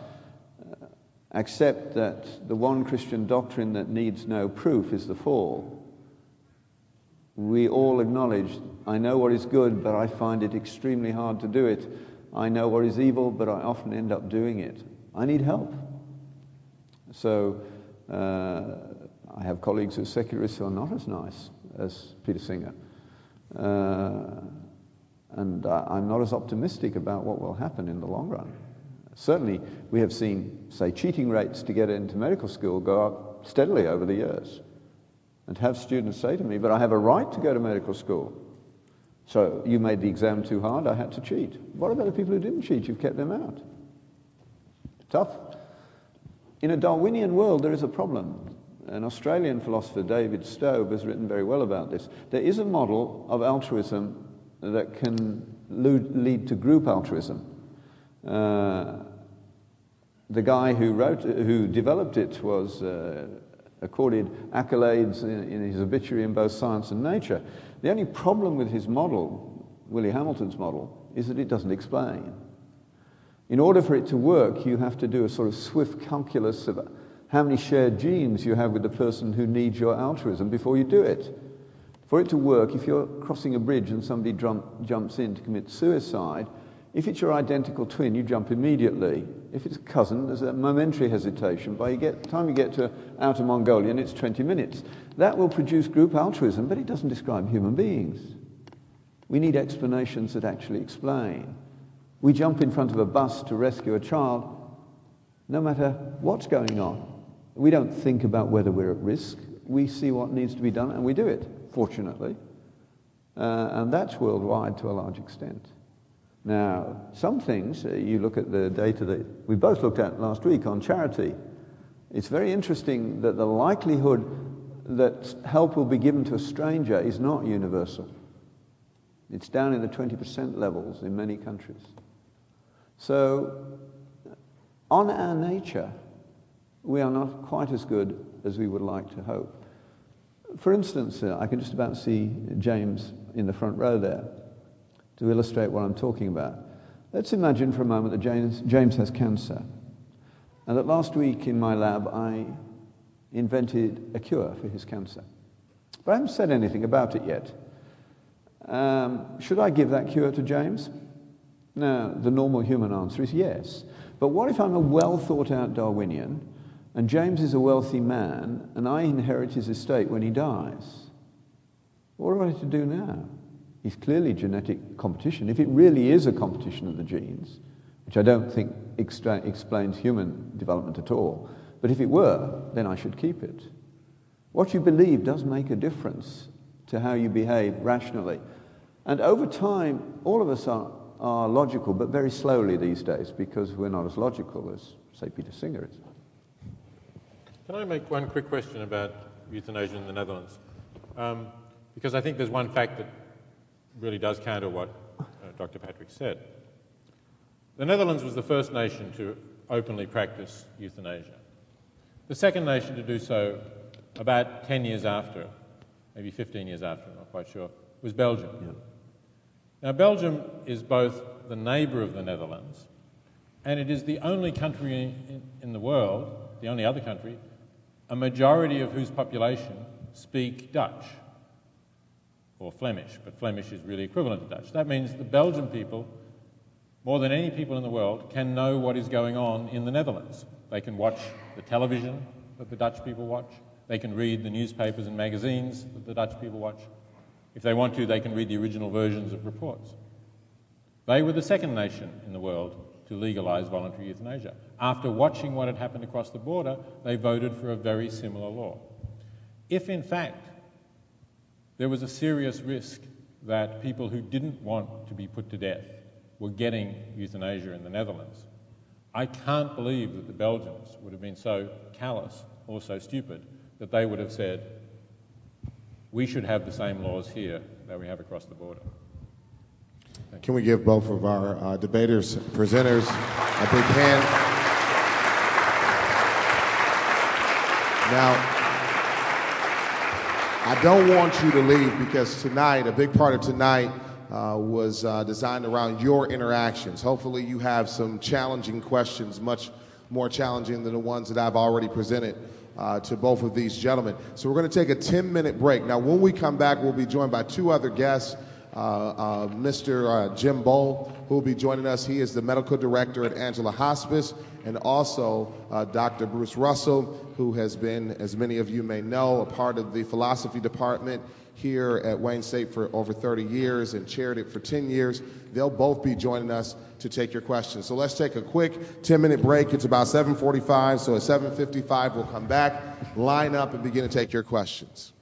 accept that the one Christian doctrine that needs no proof is the fall. We all acknowledge, I know what is good, but I find it extremely hard to do it. I know what is evil, but I often end up doing it. I need help. So I have colleagues who are secularists who are not as nice as Peter Singer. And I'm not as optimistic about what will happen in the long run. Certainly, we have seen, say, cheating rates to get into medical school go up steadily over the years. And have students say to me, but I have a right to go to medical school. So you made the exam too hard, I had to cheat. What about the people who didn't cheat? You've kept them out. Tough. In a Darwinian world, there is a problem. An Australian philosopher, David Stove, has written very well about this. There is a model of altruism that can lead to group altruism. The guy who developed it was accorded accolades in his obituary in both Science and Nature. The only problem with his model, Willie Hamilton's model, is that it doesn't explain. In order for it to work, you have to do a sort of swift calculus of how many shared genes you have with the person who needs your altruism before you do it. For it to work, if you're crossing a bridge and somebody jumps in to commit suicide, if it's your identical twin, you jump immediately. If it's a cousin, there's a momentary hesitation. By the time you get to Outer Mongolian, it's 20 minutes. That will produce group altruism, but it doesn't describe human beings. We need explanations that actually explain. We jump in front of a bus to rescue a child, no matter what's going on. We don't think about whether we're at risk. We see what needs to be done, and we do it, fortunately. And that's worldwide to a large extent. Now, some things, you look at the data that we both looked at last week on charity. It's very interesting that the likelihood that help will be given to a stranger is not universal. It's down in the 20% levels in many countries. So, on our nature, we are not quite as good as we would like to hope. For instance, I can just about see James in the front row there to illustrate what I'm talking about. Let's imagine for a moment that James has cancer, and that last week in my lab I invented a cure for his cancer. But I haven't said anything about it yet. Should I give that cure to James? Now, the normal human answer is yes. But what if I'm a well-thought-out Darwinian, and James is a wealthy man, and I inherit his estate when he dies? What am I to do now? He's clearly genetic competition. If it really is a competition of the genes, which I don't think explains human development at all, but if it were, then I should keep it. What you believe does make a difference to how you behave rationally. And over time, all of us are logical, but very slowly these days, because we're not as logical as, say, Peter Singer is. Can I make one quick question about euthanasia in the Netherlands? Because I think there's one fact that really does counter what Dr. Patrick said. The Netherlands was the first nation to openly practice euthanasia. The second nation to do so about 10 years after, maybe 15 years after, I'm not quite sure, was Belgium. Yeah. Now, Belgium is both the neighbour of the Netherlands, and it is the only country in the world, the only other country, a majority of whose population speak Dutch, or Flemish, but Flemish is really equivalent to Dutch. That means the Belgian people, more than any people in the world, can know what is going on in the Netherlands. They can watch the television that the Dutch people watch. They can read the newspapers and magazines that the Dutch people watch. If they want to, they can read the original versions of reports. They were the second nation in the world to legalise voluntary euthanasia. After watching what had happened across the border, they voted for a very similar law. If, in fact, there was a serious risk that people who didn't want to be put to death were getting euthanasia in the Netherlands, I can't believe that the Belgians would have been so callous or so stupid that they would have said, we should have the same laws here that we have across the border. Can we give both of our debaters, presenters, a big hand? Now, I don't want you to leave, because tonight, a big part of tonight was designed around your interactions. Hopefully you have some challenging questions, much more challenging than the ones that I've already presented to both of these gentlemen. So we're going to take a 10-minute break. Now, when we come back, we'll be joined by two other guests, Mr. Jim Bowl, who will be joining us. He is the medical director at Angela Hospice, and also Dr. Bruce Russell, who has been, as many of you may know, a part of the philosophy department here at Wayne State for over 30 years and chaired it for 10 years. They'll both be joining us to take your questions. So let's take a quick 10-minute break. It's about 7:45, so at 7:55 we'll come back, line up, and begin to take your questions.